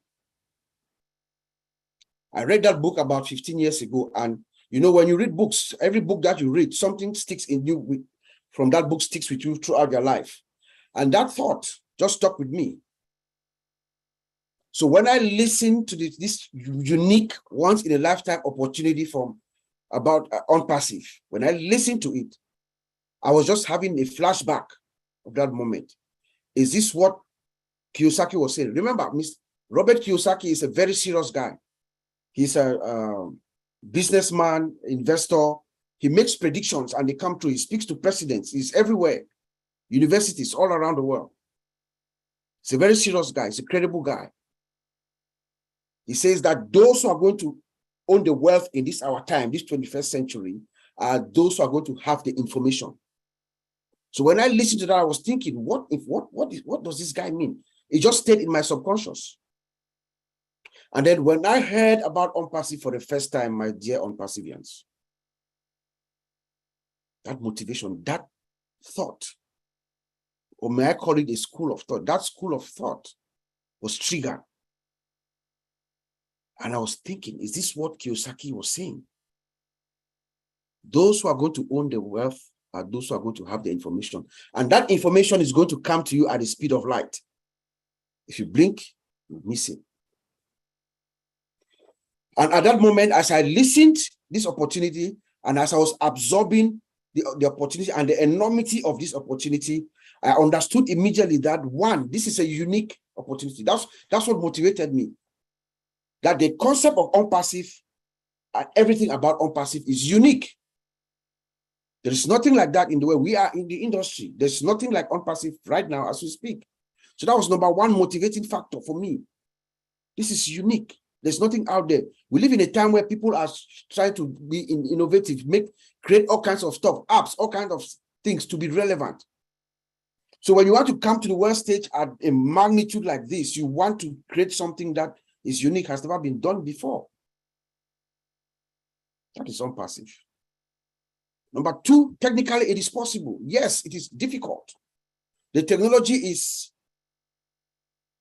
I read that book about 15 years ago, and you know, when you read books, every book that you read, something sticks in you from that book sticks with you throughout your life. And that thought just stuck with me. So when I listened to this unique once-in-a-lifetime opportunity about ONPASSIVE, when I listened to it, I was just having a flashback of that moment. Is this what Kiyosaki was saying? Remember, Robert Kiyosaki is a very serious guy. He's a businessman, investor. He makes predictions and they come true. He speaks to presidents. He's everywhere. Universities all around the world. He's a very serious guy. He's a credible guy. He says that those who are going to own the wealth in this our time, this 21st century, are those who are going to have the information. So when I listened to that, I was thinking, what does this guy mean? It just stayed in my subconscious. And then when I heard about ONPASSIVE for the first time, my dear ONPASSIVians, that motivation, that thought, or may I call it a school of thought, that school of thought was triggered. And I was thinking, is this what Kiyosaki was saying? Those who are going to own the wealth are those who are going to have the information. And that information is going to come to you at the speed of light. If you blink, you miss it. And at that moment, as I listened to this opportunity, and as I was absorbing the opportunity and the enormity of this opportunity, I understood immediately that one, this is a unique opportunity. That's what motivated me. That the concept of ONPASSIVE and everything about ONPASSIVE is unique. There is nothing like that in the way we are in the industry. There's nothing like ONPASSIVE right now as we speak. So that was number one motivating factor for me. This is unique. There's nothing out there. We live in a time where people are trying to be innovative, create all kinds of stuff, apps, all kinds of things to be relevant. So when you want to come to the world stage at a magnitude like this, you want to create something that is unique, has never been done before. That is ONPASSIVE. Number two, technically it is possible. Yes, it is difficult. The technology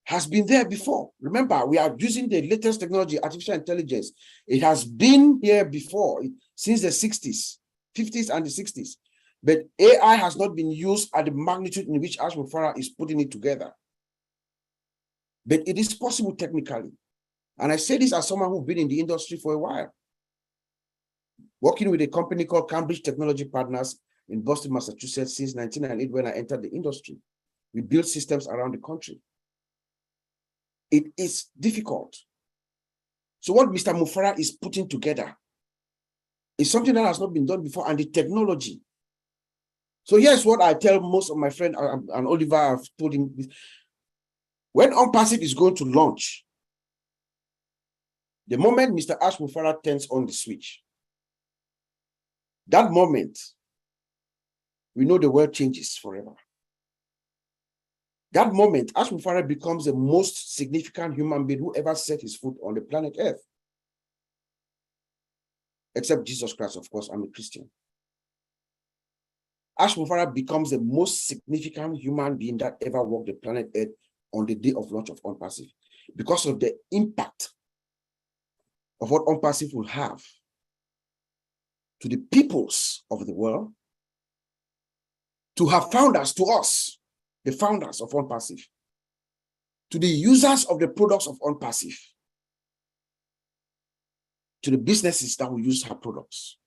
has been there before. Remember, we are using the latest technology, artificial intelligence. It has been here before, since the 60s, 50s and the 60s. But AI has not been used at the magnitude in which Ash Mufarah is putting it together. But it is possible technically. And I say this as someone who's been in the industry for a while, working with a company called Cambridge Technology Partners in Boston, Massachusetts since 1998 when I entered the industry. We build systems around the country. It is difficult. So what Mr. Mufarah is putting together is something that has not been done before, and the technology. So here's what I tell most of my friends, and Oliver, I've told him, when ONPASSIVE is going to launch, the moment Mr. Ash Mufarah turns on the switch, that moment, we know the world changes forever. That moment, Ash Mufarah becomes the most significant human being who ever set his foot on the planet Earth. Except Jesus Christ, of course, I'm a Christian. Ash Mufarah becomes the most significant human being that ever walked the planet Earth on the day of launch of ONPASSIVE, because of the impact of what ONPASSIVE will have to the peoples of the world, to have founders, to us, the founders of ONPASSIVE, to the users of the products of ONPASSIVE, to the businesses that will use her products.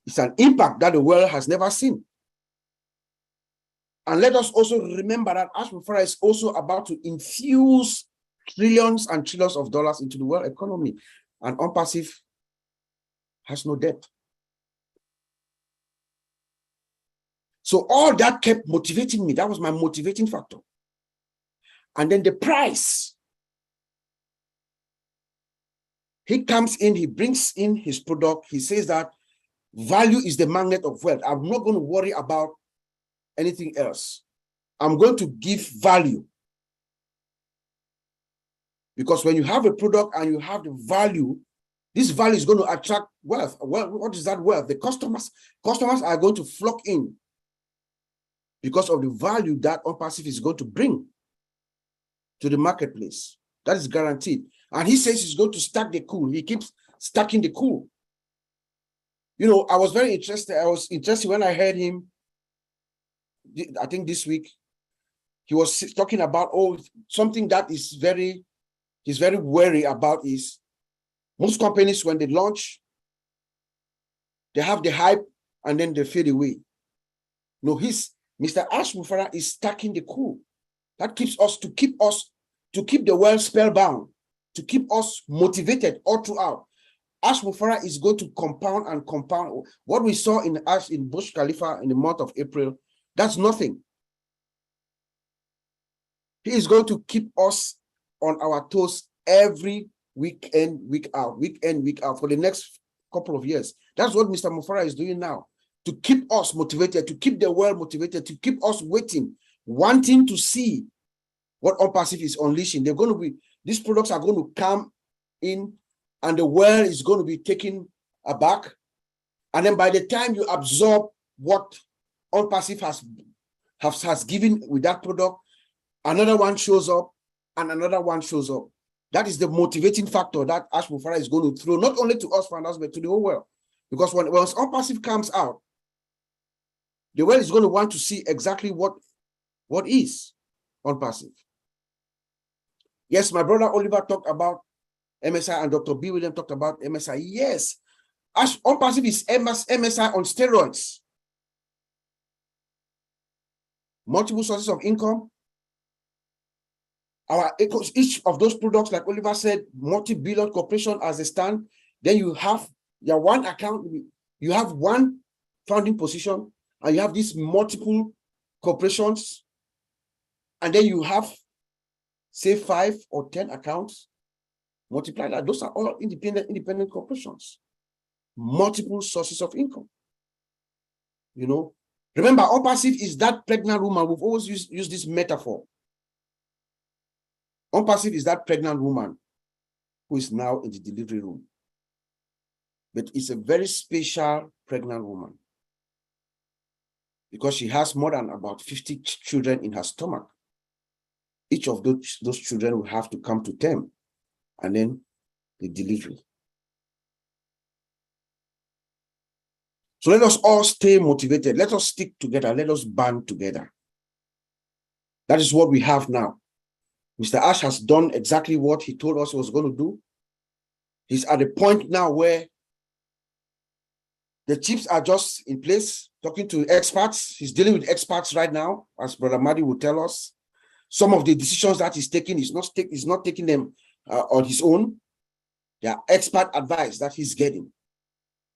It's an impact that the world has never seen. And let us also remember that Ash Mufarah is also about to infuse trillions and trillions of dollars into the world economy. And ONPASSIVE has no debt. So all that kept motivating me. That was my motivating factor. And then the price. He comes in, he brings in his product. He says that value is the magnet of wealth. I'm not going to worry about anything else. I'm going to give value. Because when you have a product and you have the value, this value is going to attract wealth. Well, what is that wealth? The customers are going to flock in because of the value that ONPASSIVE is going to bring to the marketplace. That is guaranteed. And he says he's going to stack the cool. He keeps stacking the cool. You know, I was very interested. I was interested when I heard him, I think this week, he was talking about, something that he's very wary about is most companies, when they launch, they have the hype and then they fade away. No, Mr. Ash Mufarah is stacking the cool. That keeps us, to keep the world spellbound, to keep us motivated all throughout. Ash Mufarah is going to compound and compound. What we saw in Burj Khalifa in the month of April, that's nothing. He is going to keep us on our toes every week in, week out for the next couple of years. That's what Mr. Mufarah is doing now, to keep us motivated, to keep the world motivated, to keep us waiting, wanting to see what ONPASSIVE is unleashing. These products are going to come in and the world is going to be taken aback. And then by the time you absorb what ONPASSIVE has given with that product, another one shows up and another one shows up. That is the motivating factor that Ash Mufarah is going to throw, not only to us founders, but to the whole world. Because once ONPASSIVE comes out, the world is going to want to see exactly what is ONPASSIVE. Yes, my brother Oliver talked about MSI and Dr. B. William talked about MSI. Yes, ONPASSIVE is MSI on steroids. Multiple sources of income. Each of those products, like Oliver said, multi-billion corporation as a stand. Then you have your one account, you have one founding position, and you have these multiple corporations, and then you have, say, 5 or 10 accounts. Multiply that. Those are all independent corporations. Multiple sources of income. You know, remember, ONPASSIVE is that pregnant woman. We've always used this metaphor. ONPASSIVE is that pregnant woman who is now in the delivery room. but it's a very special pregnant woman because she has more than about 50 children in her stomach. Each of those children will have to come to term, and then the delivery. So let us all stay motivated. Let us stick together. Let us band together. That is what we have now. Mr. Ash has done exactly what he told us he was going to do. He's at the point now where the chips are just in place, talking to experts. He's dealing with experts right now, as Brother Madi will tell us. Some of the decisions that he's taking, he's not taking them on his own. They are expert advice that he's getting.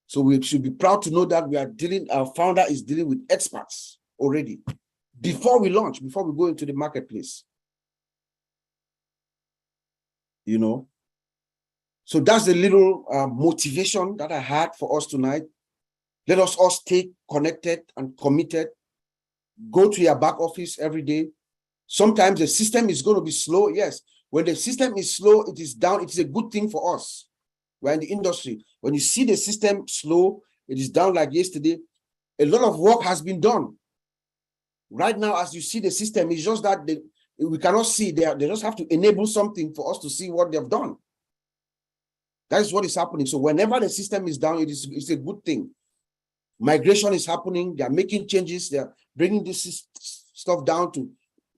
So we should be proud to know that our founder is dealing with experts already before we launch, before we go into the marketplace. You know, so that's the little motivation that I had for us tonight. Let us all stay connected and committed. Go to your back office every day. Sometimes the system is going to be slow. Yes, when the system is slow, it is down. It is a good thing for us. We're in the industry. When you see the system slow, it is down like yesterday. A lot of work has been done. Right now, as you see the system, it's just that we cannot see. They just have to enable something for us to see what they've done. That is what is happening. So whenever the system is down, it's a good thing. Migration is happening. They are making changes. They are bringing this stuff down to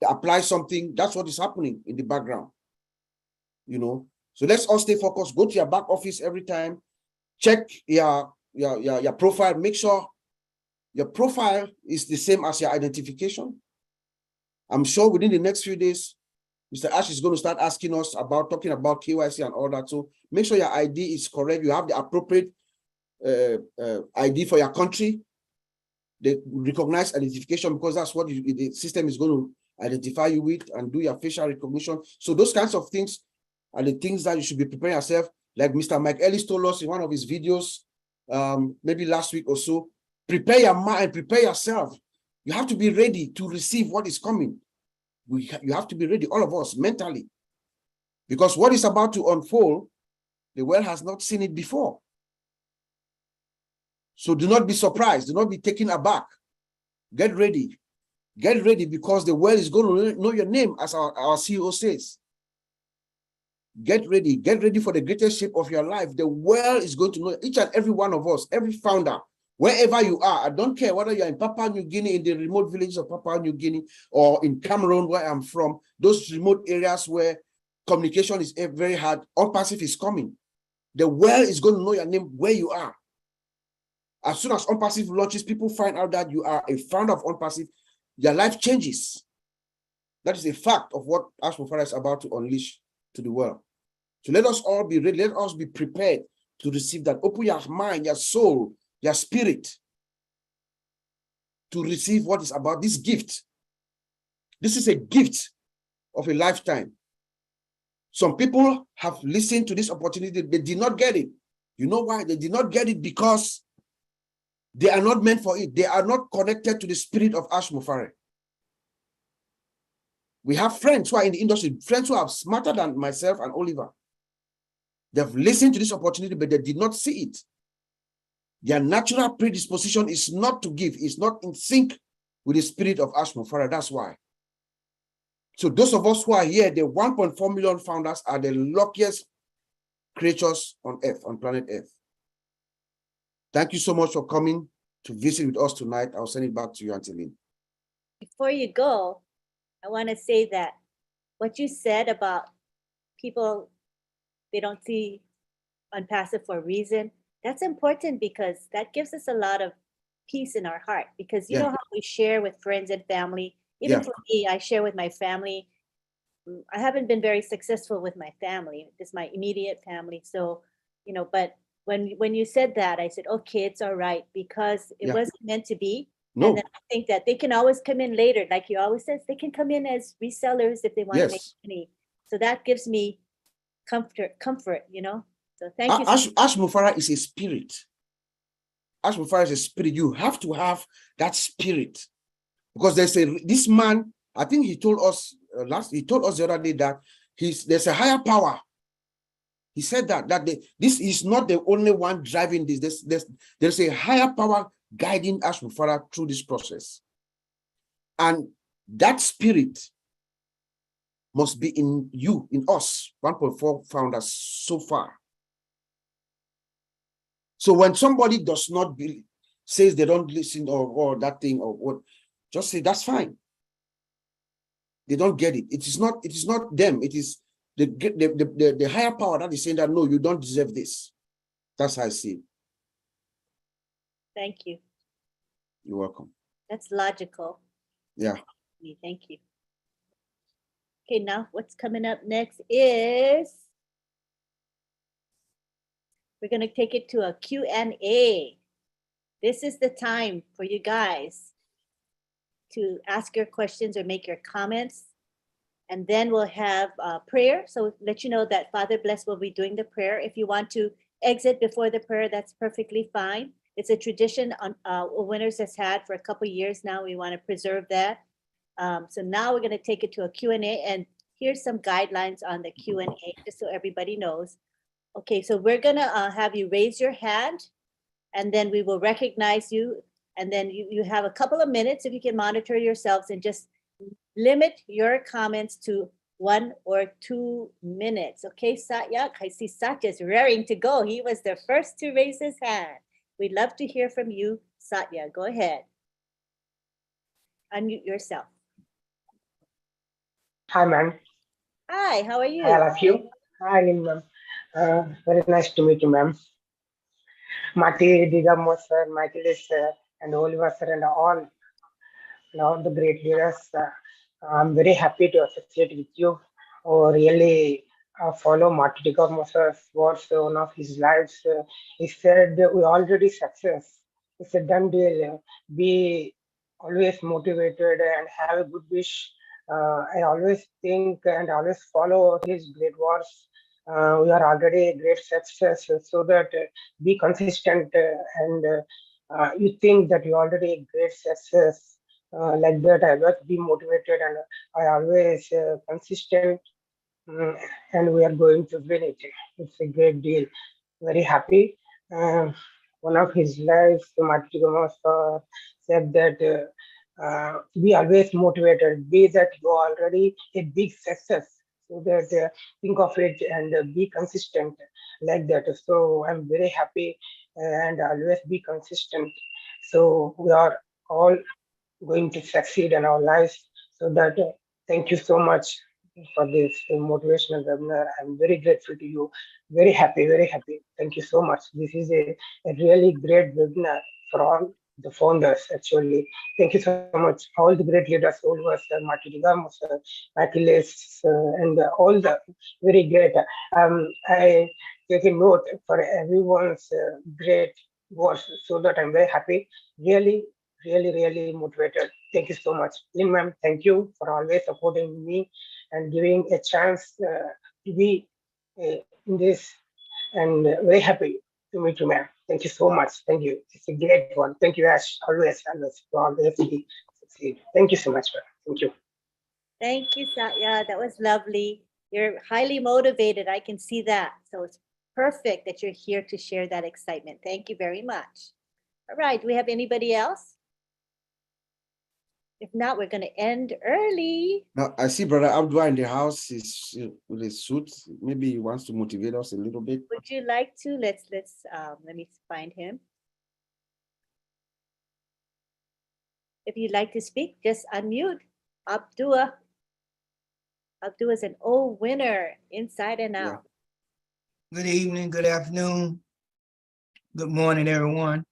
apply something. That's what is happening in the background. You know, so let's all stay focused. Go to your back office every time. Check your profile. Make sure your profile is the same as your identification. I'm sure within the next few days, Mr. Ash is going to start asking us about talking about KYC and all that. So make sure your ID is correct. You have the appropriate ID for your country. They recognize identification because that's what the system is going to identify you with and do your facial recognition. So those kinds of things are the things that you should be preparing yourself. Like Mr. Mike Ellis told us in one of his videos, maybe last week or so, prepare your mind, prepare yourself. You have to be ready to receive what is coming. You have to be ready, all of us, mentally. Because what is about to unfold, the world has not seen it before. So do not be surprised. Do not be taken aback. Get ready. Get ready because the world is going to know your name, as our CEO says. Get ready. Get ready for the greatest shape of your life. The world is going to know each and every one of us, every founder, wherever you are. I don't care whether you're in Papua New Guinea, in the remote villages of Papua New Guinea, or in Cameroon, where I'm from, those remote areas where communication is very hard. ONPASSIVE is coming. The world is going to know your name where you are. As soon as ONPASSIVE launches, people find out that you are a founder of ONPASSIVE, their life changes. That is a fact of what Ash Mufara is about to unleash to the world. So let us all be ready. Let us be prepared to receive that. Open your mind, your soul, your spirit to receive what is about this gift. This is a gift of a lifetime. Some people have listened to this opportunity. They did not get it. You know why? They did not get it because they are not meant for it. They are not connected to the spirit of Ash Mufara. We have friends who are in the industry, friends who are smarter than myself and Oliver. They've listened to this opportunity, but they did not see it. Their natural predisposition is not to give. It's not in sync with the spirit of Ash Mufara. That's why. So those of us who are here, the 1.4 million founders are the luckiest creatures on Earth, on planet Earth. Thank you so much for coming to visit with us tonight. I'll send it back to you, Auntie Lynn. Before you go, I want to say that what you said about people, they don't see ONPASSIVE for a reason, that's important because that gives us a lot of peace in our heart. Because you know how we share with friends and family. Even for me, I share with my family. I haven't been very successful with my family. It's my immediate family. So, you know, but when you said that, I said, okay, it's all right because it wasn't meant to be. No. And then I think that they can always come in later. Like you always says, they can come in as resellers if they want to make money. So that gives me comfort, you know. So thank you. Ash Mufara is a spirit. Ash Mufara is a spirit. You have to have that spirit. Because this man, I think he told us the other day that there's a higher power He said that this is not the only one driving this. There's a higher power guiding us further through this process. And that spirit must be in you, in us, 1.4 founders so far. So when somebody does not believe, says they don't listen or that thing or what, just say that's fine. They don't get it. It is not them. It is the higher power that is saying that no, you don't deserve this. That's how I see it. Thank you. You're welcome. That's logical. Yeah. Thank you. Okay, now what's coming up next is we're going to take it to a Q&A. This is the time for you guys to ask your questions or make your comments. And then we'll have prayer. So let you know that Father Bless will be doing the prayer. If you want to exit before the prayer, that's perfectly fine. It's a tradition OWinners has had for a couple of years now. We want to preserve that. So now we're going to take it to a Q&A, and here's some guidelines on the Q&A, just so everybody knows. Okay, so we're going to have you raise your hand, and then we will recognize you. And then you have a couple of minutes if you can monitor yourselves and just limit your comments to 1 or 2 minutes. Okay, Satya, I see Satya's raring to go. He was the first to raise his hand. We'd love to hear from you, Satya. Go ahead. Unmute yourself. Hi, ma'am. Hi, how are you? I love you. Hi, ma'am. Very nice to meet you, ma'am. Mati, Digamo, sir, Michael, sir, and Oliver, sir, and all the great leaders. I'm very happy to associate with you. Or really follow Marty Digamo, sir's words. One of his lives, he said, "We already success. It's a done deal. Be always motivated and have a good wish." I always think and always follow his great words. We are already a great success, so that be consistent and you think that you already a great success. Like that, I always be motivated and I always consistent, and we are going to win it. It's a great deal. Very happy. One of his lives, Marty Gomez said that be always motivated, be that you are already a big success, so that think of it and be consistent like that. So I'm very happy and always be consistent. So we are all going to succeed in our lives. So that thank you so much for this motivational webinar. I'm very grateful to you. Very happy, very happy. Thank you so much. This is a really great webinar for all the founders, actually. Thank you so much. All the great leaders, Oliver, sir, Marty Digamo, sir, Achilles, and all the very great. I take a note for everyone's great words, so that I'm very happy. Really, really motivated. Thank you so much. Lynn, ma'am, thank you for always supporting me and giving a chance to be in this, and very happy to meet you, ma'am. Thank you so much. Thank you. It's a great one. Thank you, Ash. Always succeed. Thank you so much, ma'am. Thank you. Thank you, Satya. That was lovely. You're highly motivated. I can see that. So it's perfect that you're here to share that excitement. Thank you very much. All right. Do we have anybody else? If not, we're going to end early. Now I see Brother Abdua in the house. He's with his suit. Maybe he wants to motivate us a little bit. Would you like to? Let me find him. If you'd like to speak, just unmute. Abdua. Abdua is an OWinner, inside and out. Yeah. Good evening, good afternoon, good morning, everyone.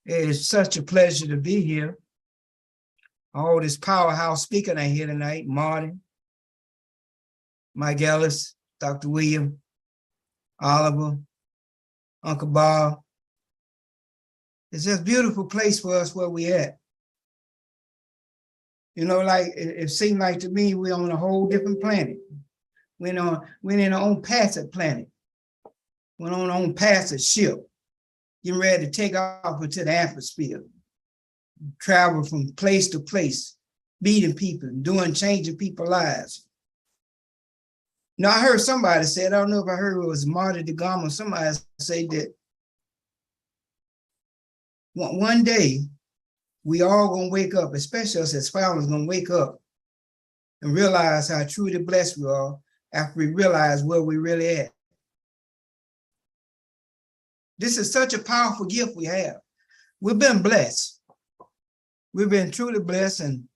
It is such a pleasure to be here. All this powerhouse speaking I hear tonight, Martin, Mike Ellis, Dr. William, Oliver, Uncle Bob. It's just a beautiful place for us where we at. You know, like it seemed like to me we're on a whole different planet. We're in our own passive planet. We're on our own passive ship, getting ready to take off into the atmosphere, travel from place to place, meeting people, changing people's lives. Now, I heard somebody say, I don't know if I heard it was Marty DeGama, somebody say that one day we all gonna wake up, especially us as founders, gonna wake up and realize how truly blessed we are after we realize where we really at. This is such a powerful gift we have. We've been blessed. We've been truly blessed, and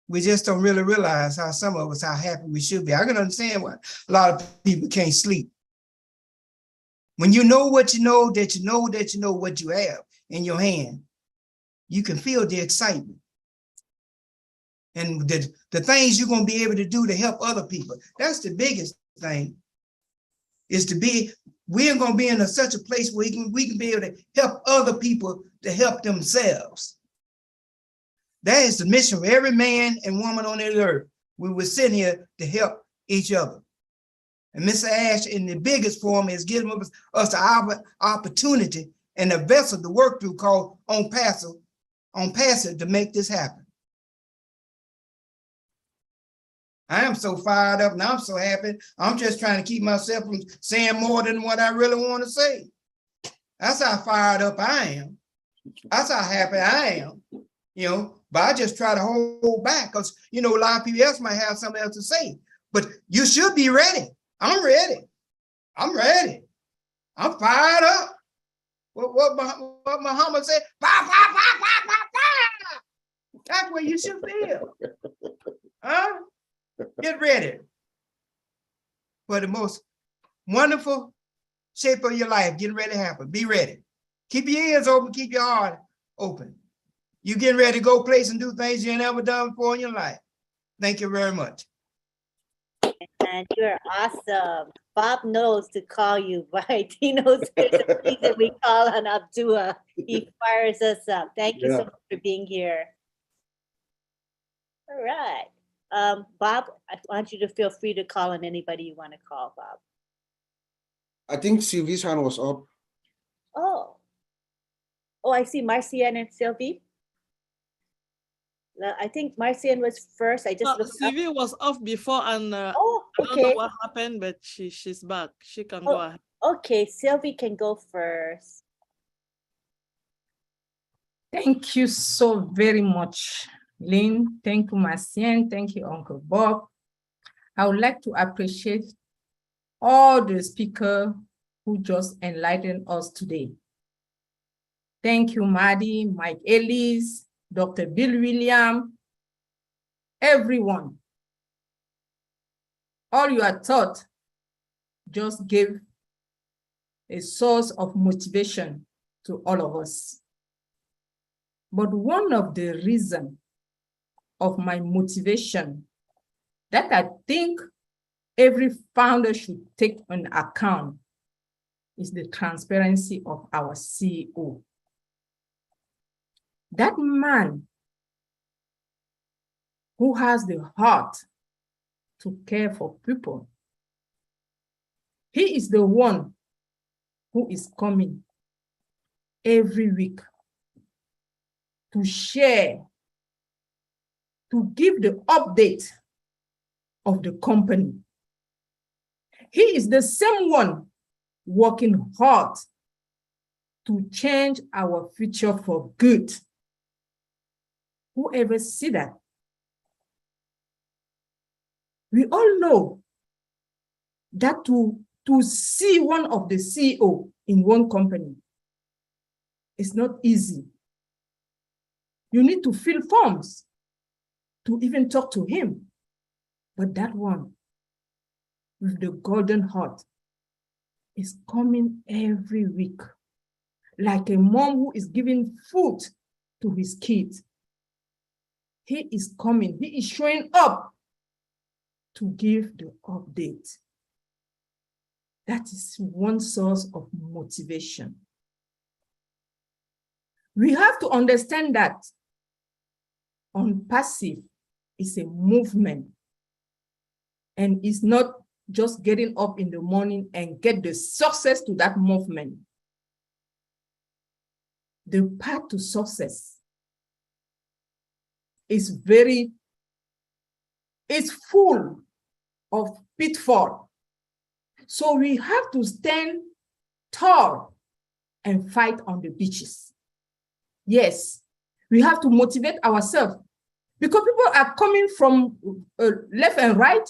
we just don't really realize how some of us, how happy we should be. I can understand why a lot of people can't sleep. When you know what you know, that you know that you know what you have in your hand, you can feel the excitement. And the things you're going to be able to do to help other people. That's the biggest thing, is to be, we're going to be in such a place where we can be able to help other people to help themselves. That is the mission for every man and woman on this earth. We were sitting here to help each other. And Mr. Ash, in the biggest form, is giving us the opportunity and a vessel to work through called ONPASSIVE to make this happen. I am so fired up and I'm so happy. I'm just trying to keep myself from saying more than what I really want to say. That's how fired up I am. That's how happy I am, you know, but I just try to hold back because, you know, a lot of people else might have something else to say, but you should be ready. I'm ready. I'm ready. I'm fired up. What Muhammad said, fire, fire, fire, fire, fire, fire. That's what you should feel. Huh? Get ready for the most wonderful shape of your life. Getting ready to happen. Be ready. Keep your ears open. Keep your heart open. You getting ready to go place and do things you ain't ever done before in your life. Thank you very much. And you're awesome. Bob knows to call you, right? He knows there's a reason we call on Abdua. He fires us up. Thank you so much for being here. All right. Bob, I want you to feel free to call on anybody you want to call, Bob. I think Sylvie's hand was up. Oh, I see Marcian and Sylvie. I think Marcian was first. I just looked Sylvie was off before, and I don't know what happened, but she's back. She can go ahead. Okay, Sylvie can go first. Thank you so very much, Lynn. Thank you, Marcian. Thank you, Uncle Bob. I would like to appreciate all the speakers who just enlightened us today. Thank you, Maddie, Mike Ellis, Dr. Bill William, everyone. All your thought just gave a source of motivation to all of us. But one of the reasons of my motivation that I think every founder should take on account is the transparency of our CEO. That man who has the heart to care for people, he is the one who is coming every week to share, to give the update of the company. He is the same one working hard to change our future for good. Whoever see that? We all know that to see one of the CEO in one company is not easy. You need to fill forms to even talk to him. But that one with the golden heart is coming every week, like a mom who is giving food to his kids. He is coming, he is showing up to give the update. That is one source of motivation. We have to understand that ONPASSIVE is a movement and it's not just getting up in the morning and get the success to that movement. The path to success is full of pitfall. So we have to stand tall and fight on the beaches. Yes, we have to motivate ourselves because people are coming from left and right,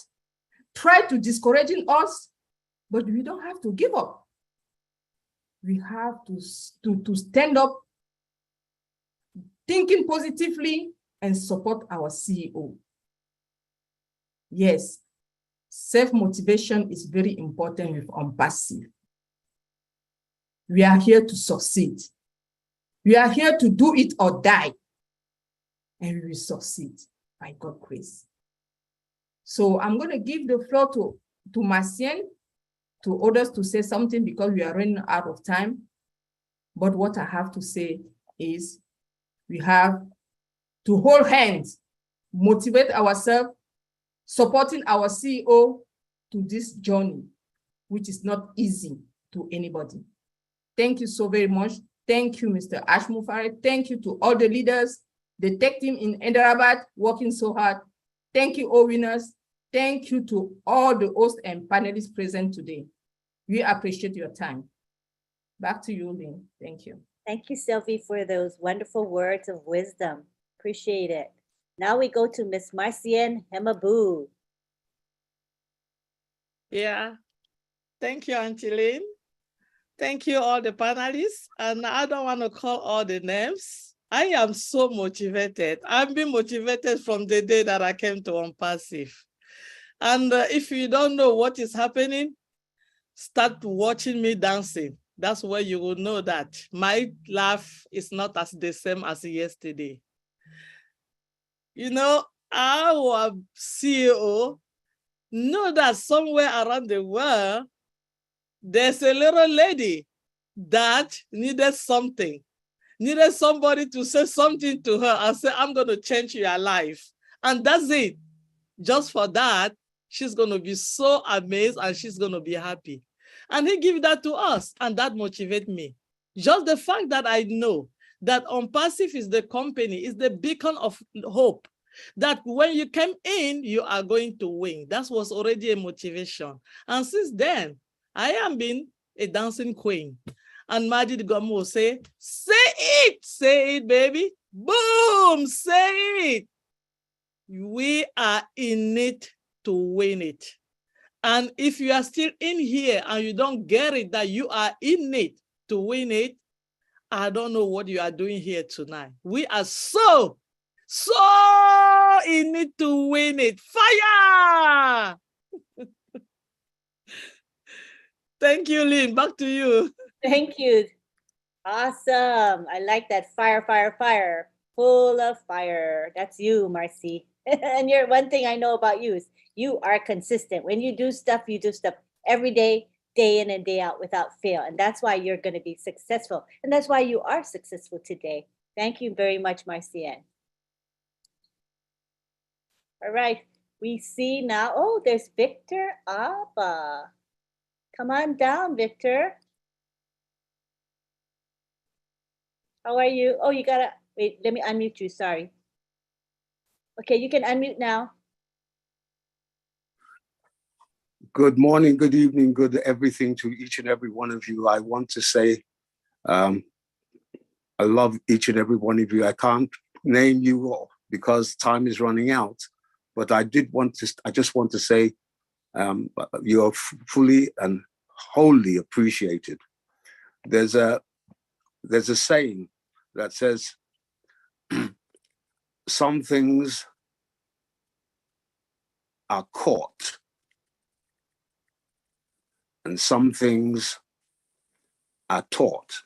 try to discouraging us, but we don't have to give up. We have to stand up, thinking positively, and support our CEO. Yes, self-motivation is very important with ONPASSIVE. We are here to succeed. We are here to do it or die, and we will succeed by God's grace. So I'm going to give the floor to Marcien, to others to say something because we are running out of time. But what I have to say is we have to hold hands, motivate ourselves, supporting our CEO to this journey, which is not easy to anybody. Thank you so very much. Thank you, Mr. Ashmufare. Thank you to all the leaders, the tech team in Hyderabad working so hard. Thank you, OWinners. Thank you to all the hosts and panelists present today. We appreciate your time. Back to you, Lynn. Thank you. Thank you, Sylvie, for those wonderful words of wisdom. Appreciate it. Now we go to Miss Marcienne Hemabu. Yeah. Thank you, Auntie Lynn. Thank you, all the panelists. And I don't want to call all the names. I am so motivated. I've been motivated from the day that I came to ONPASSIVE. And if you don't know what is happening, start watching me dancing. That's where you will know that my life is not as the same as yesterday. You know, our CEO know that somewhere around the world, there's a little lady that needed something, needed somebody to say something to her and say, I'm going to change your life. And that's it. Just for that, she's going to be so amazed and she's going to be happy. And he gave that to us, and that motivates me. Just the fact that I know that ONPASSIVE is the company, is the beacon of hope, that when you came in, you are going to win. That was already a motivation. And since then, I am being a dancing queen. And Majid Gomu will say it, baby. Boom, say it. We are in it to win it. And if you are still in here and you don't get it, that you are in it to win it, I don't know what you are doing here tonight. We are so in it to win it. Fire! Thank you, Lynn. Back to you. Thank you. Awesome. I like that. Fire, fire, fire. Full of fire. That's you, Marcy. And one thing I know about you is you are consistent. When you do stuff every day, day in and day out without fail. And that's why you're going to be successful. And that's why you are successful today. Thank you very much, Marcienne. All right. We see now, oh, there's Victor Abba. Come on down, Victor. How are you? Oh, you gotta, wait, let me unmute you, sorry. Okay, you can unmute now. Good morning, good evening, good everything to each and every one of you. I want to say I love each and every one of you. I can't name you all because time is running out, but I just want to say you are fully and wholly appreciated. There's a saying that says some things are caught and some things are taught.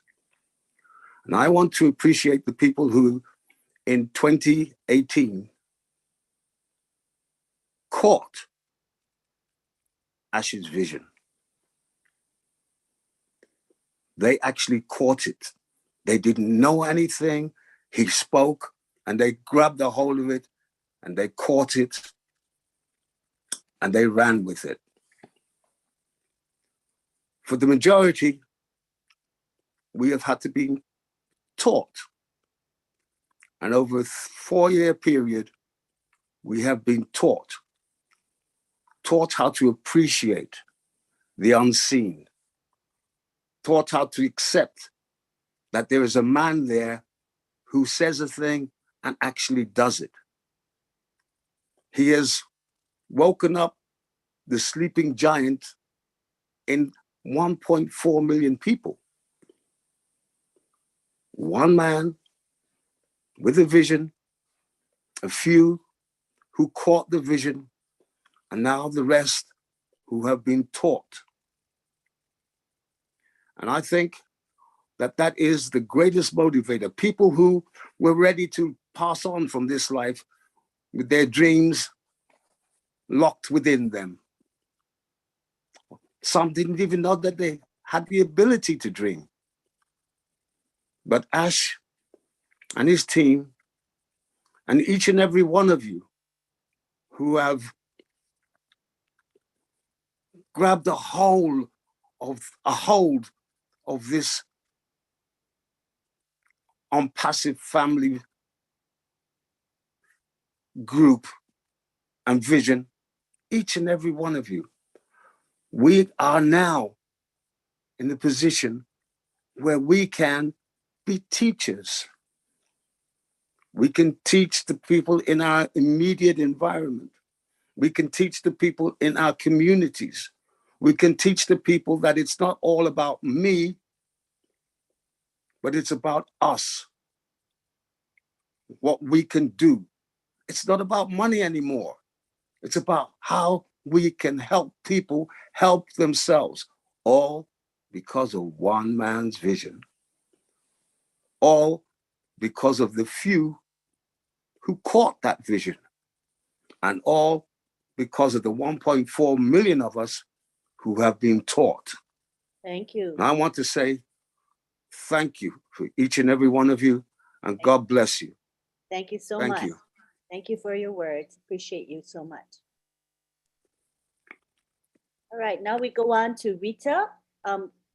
And I want to appreciate the people who in 2018 caught Ash's vision. They actually caught it. They didn't know anything. He spoke and they grabbed a hold of it and they caught it and they ran with it. For the majority, we have had to be taught. And over a 4-year period, we have been taught how to appreciate the unseen, taught how to accept that there is a man there who says a thing and actually does it. He has woken up the sleeping giant in 1.4 million people. One man with a vision, a few who caught the vision, and now the rest who have been taught. And I think that that is the greatest motivator. People who were ready to pass on from this life with their dreams locked within them. Some didn't even know that they had the ability to dream. But Ash and his team, and each and every one of you who have grabbed a hold of this ONPASSIVE family group and vision, each and every one of you, we are now in the position where we can be teachers. We can teach the people in our immediate environment. We can teach the people in our communities. We can teach the people that it's not all about me, but it's about us, what we can do. It's not about money anymore. It's about how we can help people help themselves, all because of one man's vision. All because of the few who caught that vision, and all because of the 1.4 million of us who have been taught. Thank you. And I want to say thank you for each and every one of you, and God bless you. Thank you so Thank much. you. Thank you for your words. Appreciate you so much. All right, now we go on to Rita.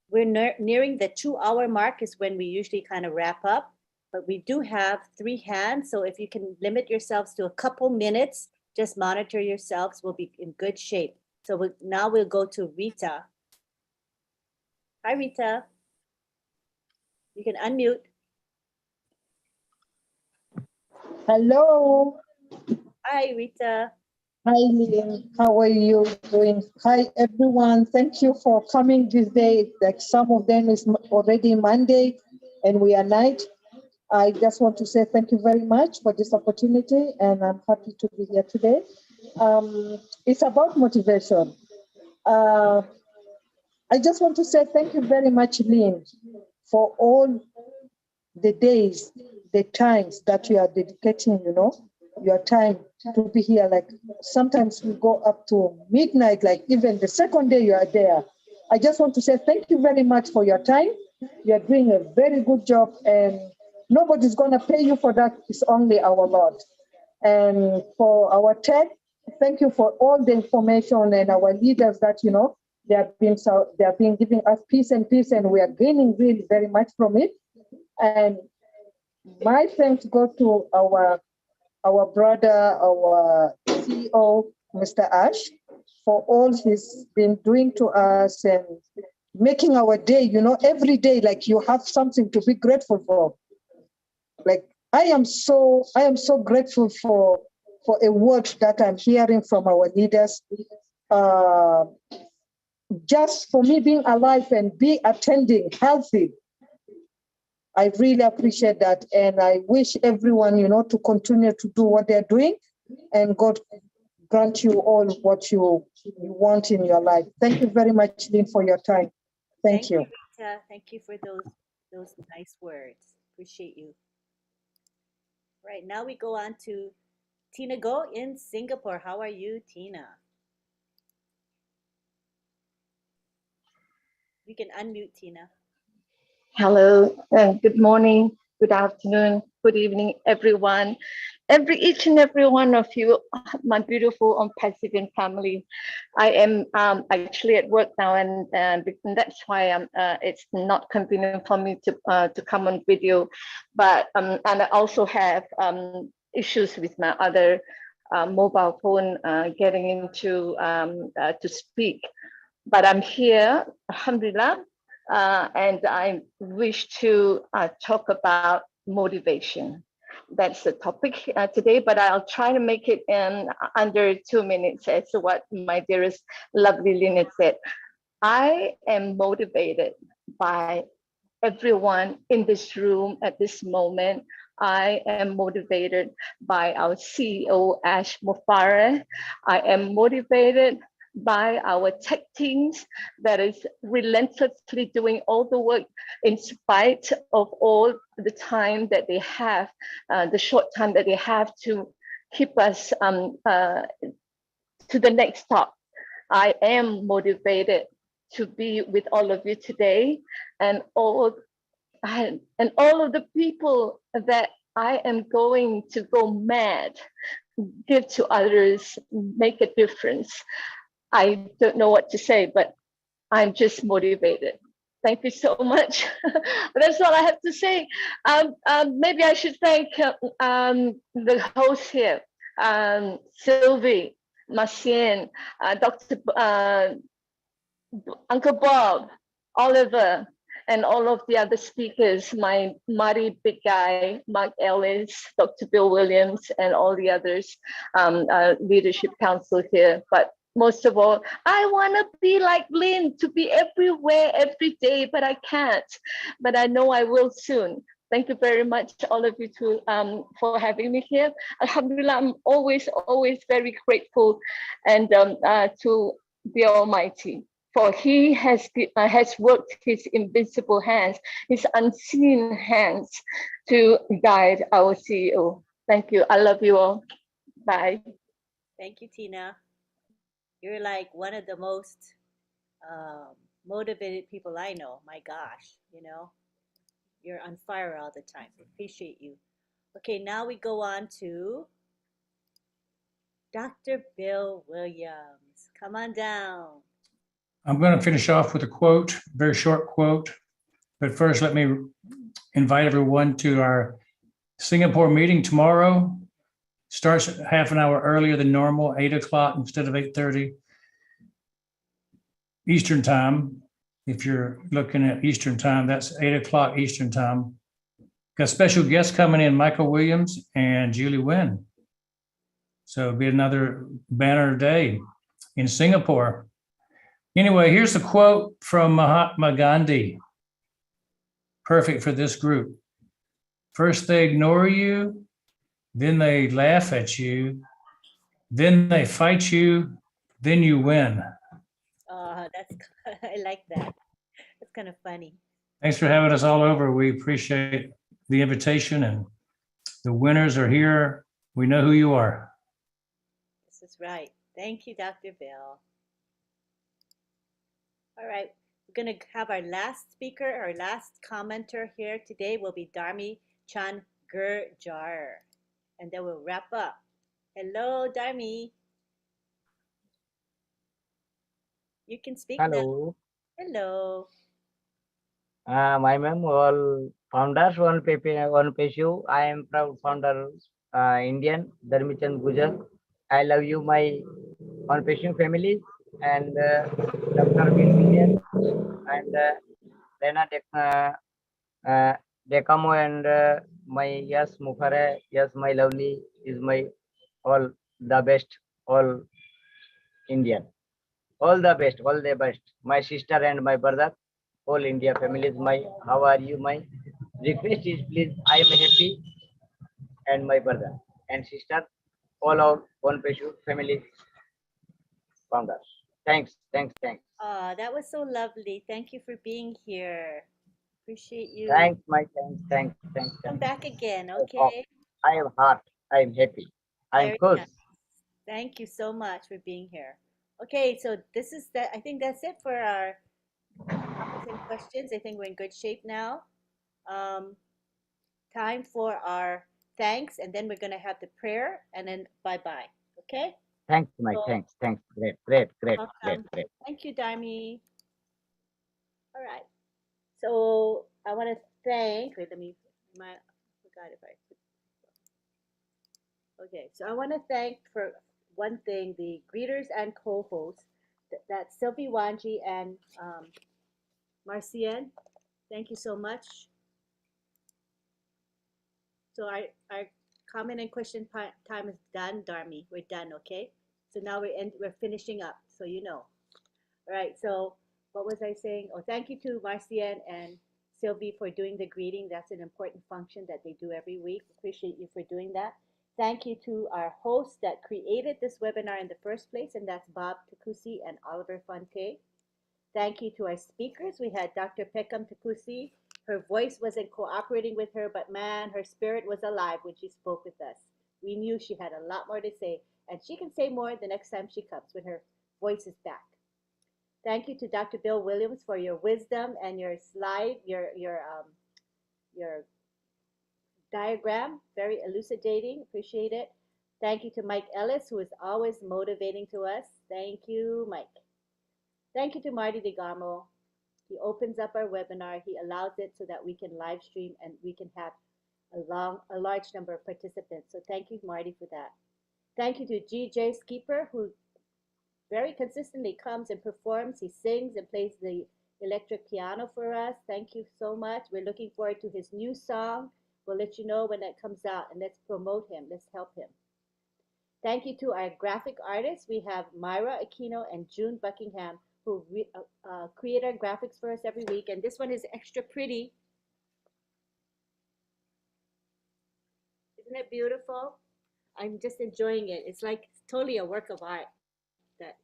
We're nearing the 2-hour mark is when we usually kind of wrap up, but we do have 3 hands. So if you can limit yourselves to a couple minutes, just monitor yourselves, we'll be in good shape. So now we'll go to Rita. Hi, Rita. You can unmute. Hello. Hi, Rita. Hi, Lynn. How are you doing? Hi, everyone. Thank you for coming this day. Like some of them is already Monday and we are night. I just want to say thank you very much for this opportunity, and I'm happy to be here today. It's about motivation. I just want to say thank you very much, Lynn, for all the days, the times that you are dedicating, your time to be here. Like sometimes we go up to midnight, like even the second day you are there. I just want to say thank you very much for your time. You are doing a very good job, and nobody's going to pay you for that. It's only our Lord. And for our tech, thank you for all the information, and our leaders that, they have been giving us peace, and we are gaining really very much from it. And my thanks go to our brother, our CEO, Mr. Ash, for all he's been doing to us and making our day, every day, like you have something to be grateful for. Like I am so grateful for a word that I'm hearing from our leaders. Just for me being alive and be attending healthy. I really appreciate that. And I wish everyone, to continue to do what they're doing, and God grant you all what you want in your life. Thank you very much, Lynn, for your time. Thank you. Rita. Thank you for those nice words. Appreciate you. Right, now we go on to Tina Go in Singapore. How are you, Tina? You can unmute, Tina. Hello, and good morning, good afternoon, good evening, everyone. Each and every one of you, my beautiful ONPASSIVE family. I am actually at work now, and that's why it's not convenient for me to come on video. But and I also have issues with my other mobile phone getting into to speak. but I'm here, alhamdulillah, and I wish to talk about motivation. That's the topic today, but I'll try to make it in under 2 minutes, as what my dearest lovely Lynette said. I am motivated by everyone in this room at this moment. I am motivated by our CEO, Ash Mufareh. I am motivated by our tech teams that is relentlessly doing all the work in spite of all the time that they have, the short time that they have to keep us to the next stop. I am motivated to be with all of you today, and all of the people that I am going to go mad, give to others, make a difference. I don't know what to say, but I'm just motivated. Thank you so much. That's all I have to say. Maybe I should thank the host here, Sylvie, Marcien, Dr. Uncle Bob, Oliver, and all of the other speakers, my mighty big guy, Mark Ellis, Dr. Bill Williams, and all the others, leadership council here. But most of all, I want to be like Lynn, to be everywhere, every day, but I can't. But I know I will soon. Thank you very much, all of you, for having me here. Alhamdulillah, I'm always very grateful and to the Almighty. For he has worked his invisible hands, his unseen hands to guide our CEO. Thank you. I love you all. Bye. Thank you, Tina. You're like one of the most motivated people I know. My gosh, you're on fire all the time. Appreciate you. Okay, now we go on to Dr. Bill Williams. Come on down. I'm going to finish off with a quote, very short quote. But first, let me invite everyone to our Singapore meeting tomorrow. Starts half an hour earlier than normal, 8 o'clock instead of 8:30 Eastern time. If you're looking at Eastern time, that's 8 o'clock Eastern time. Got special guests coming in, Michael Williams and Julie Nguyen. So it'll be another banner day in Singapore. Anyway, here's a quote from Mahatma Gandhi. Perfect for this group. First they ignore you, then they laugh at you, then they fight you, then you win. That's I like that. That's kind of funny. Thanks for having us all over. We appreciate the invitation, and the winners are here. We know who you are. This is right. Thank you, Dr. Bill. All right, we're going to have our last speaker, our last commenter here today will be Dharmi Chan Gurjar, and then we'll wrap up. Hello, Dharmi. You can speak now. Hello. Hello. My name all founders, one PSU. I am proud founder, Indian, Dharmi Chan Gurjar. I love you, my one PSU family, and Dr. Bill Williams, and Lena Dekamo, and my yes, Mufare, yes, my lovely is my all the best, all Indian. All the best, all the best. My sister and my brother, all India family is my, how are you? My request is please, I am happy, and my brother and sister, all our one PSU family founders. Thanks. That was so lovely. Thank you for being here. Appreciate you. Thanks, my thanks. Come back again, okay? I am heart, I am happy. I am Very close. nice. Thank you so much for being here. Okay, so this is that. I think that's it for our comments and questions. I think we're in good shape now. Time for our thanks, and then we're going to have the prayer, and then bye-bye. Okay? Thanks, my So, thanks. Great. welcome. Thank you, Dharmi. All right. So I want to thank. Wait, I forgot if I. Okay, so I want to thank for one thing the greeters and co-hosts That's Sylvie Wanji and Marcian. Thank you so much. So our comment and question time is done, Darmi. We're done, okay? So now we're finishing up, so you know. All right, so what was I saying? Oh, thank you to Marcian and Sylvie for doing the greeting. That's an important function that they do every week. Appreciate you for doing that. Thank you to our hosts that created this webinar in the first place, and that's Bob Takusi and Oliver Fonte. Thank you to our speakers. We had Dr. Peckham Takusi. Her voice wasn't cooperating with her, but man, her spirit was alive when she spoke with us. We knew she had a lot more to say, and she can say more the next time she comes when her voice is back. Thank you to Dr. Bill Williams for your wisdom and your slide, your diagram, very elucidating. Appreciate it. Thank you to Mike Ellis, who is always motivating to us. Thank you, Mike. Thank you to Marty DeGarmo. He opens up our webinar. He allows it so that we can live stream and we can have a large number of participants. So thank you, Marty, for that. Thank you to GJ Skipper, who very consistently comes and performs. He sings and plays the electric piano for us. Thank you so much. We're looking forward to his new song. We'll let you know when it comes out, and let's promote him. Let's help him. Thank you to our graphic artists. We have Myra Aquino and June Buckingham, who create our graphics for us every week. And this one is extra pretty. Isn't it beautiful? I'm just enjoying it. It's like totally a work of art that,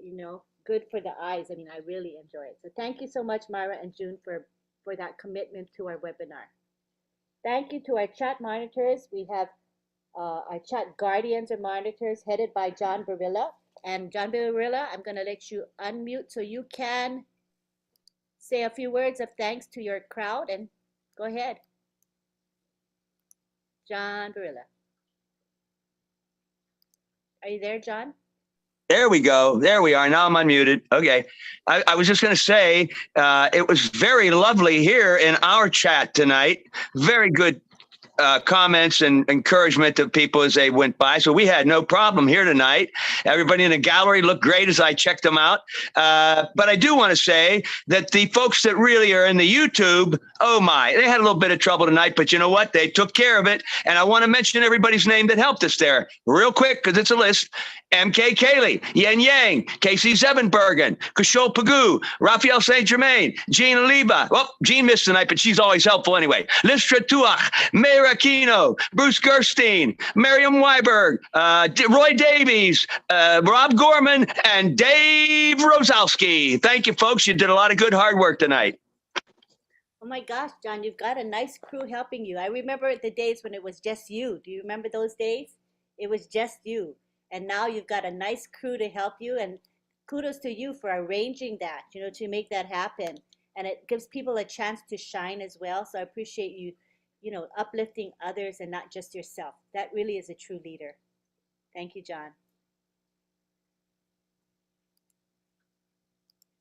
you know, good for the eyes. I mean, I really enjoy it. So thank you so much, Myra and June, for that commitment to our webinar. Thank you to our chat monitors. We have our chat guardians or monitors headed by John Barilla. And John Barilla, I'm going to let you unmute so you can say a few words of thanks to your crowd, and go ahead. John Barilla. Are you there, John? There we go. There we are. Now I'm unmuted. Okay. I was just going to say, it was very lovely here in our chat tonight. Very good comments and encouragement to people as they went by. So we had no problem here tonight. Everybody in the gallery looked great as I checked them out. But I do want to say that the folks that really are in the YouTube, oh my, they had a little bit of trouble tonight, but you know what? They took care of it. And I want to mention everybody's name that helped us there real quick because it's a list. MK Kaylee, Yen Yang, Casey Zevenbergen, Kishol Pagoo, Raphael St. Germain, Jean Aliba. Well, Jean missed tonight, but she's always helpful anyway. Listra Tuach, Mayor Aquino, Bruce Gerstein, Miriam Weiberg, Roy Davies, Rob Gorman, and Dave Rosowski. Thank you, folks. You did a lot of good hard work tonight. Oh my gosh, John, you've got a nice crew helping you. I remember the days when it was just you. Do you remember those days? It was just you. And now you've got a nice crew to help you, and kudos to you for arranging that, you know, to make that happen. And it gives people a chance to shine as well. So I appreciate you, you know, uplifting others and not just yourself. That really is a true leader. Thank you, John.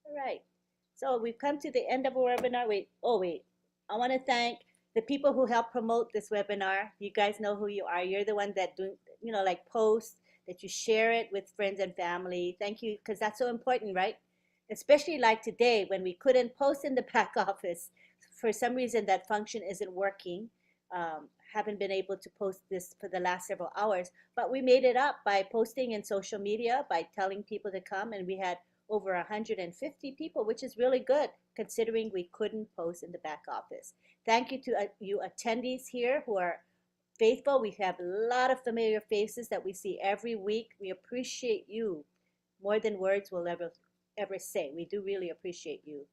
All right. So we've come to the end of our webinar. Wait. I want to thank the people who helped promote this webinar. You guys know who you are. You're the one that do, you know, like post, that you share it with friends and family. Thank you, because that's so important, right? Especially like today when we couldn't post in the back office. For some reason, that function isn't working. Haven't been able to post this for the last several hours, but we made it up by posting in social media, by telling people to come, and we had over 150 people, which is really good considering we couldn't post in the back office. Thank you to you attendees here who are faithful. We have a lot of familiar faces that we see every week. We appreciate you more than words will ever say. We do really appreciate you.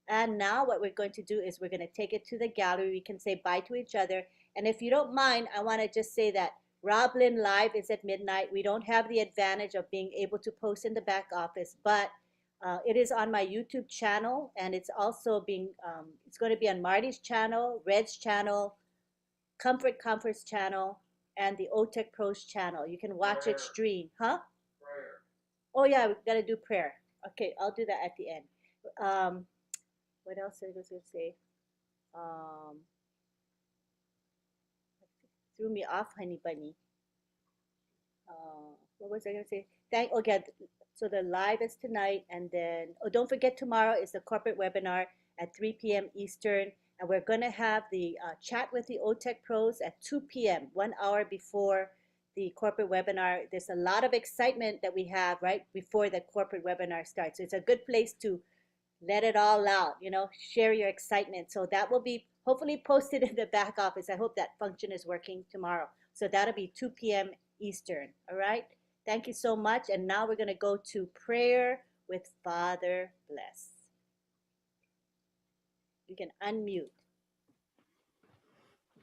And now what we're going to do is we're going to take it to the gallery. We can say bye to each other. And if you don't mind, I want to just say that Rob Lynn Live is at midnight. We don't have the advantage of being able to post in the back office, but it is on my YouTube channel, and it's also being, it's going to be on Marty's channel, Red's channel, Comfort's channel, and the OTech Pros channel. You can watch it stream. Huh? Prayer. Oh yeah, we've got to do prayer. Okay, I'll do that at the end. What else I was going to say? Threw me off, honey bunny. What was I going to say? Okay, so the live is tonight, and then, oh, don't forget tomorrow is the corporate webinar at 3 p.m. Eastern, and we're going to have the chat with the OTech pros at 2 p.m., 1 hour before the corporate webinar. There's a lot of excitement that we have right before the corporate webinar starts. So it's a good place to let it all out, share your excitement. So that will be hopefully posted in the back office. I hope that function is working tomorrow. So that'll be 2 p.m. Eastern. All right. Thank you so much. And now we're going to go to prayer with Father Bless. You can unmute.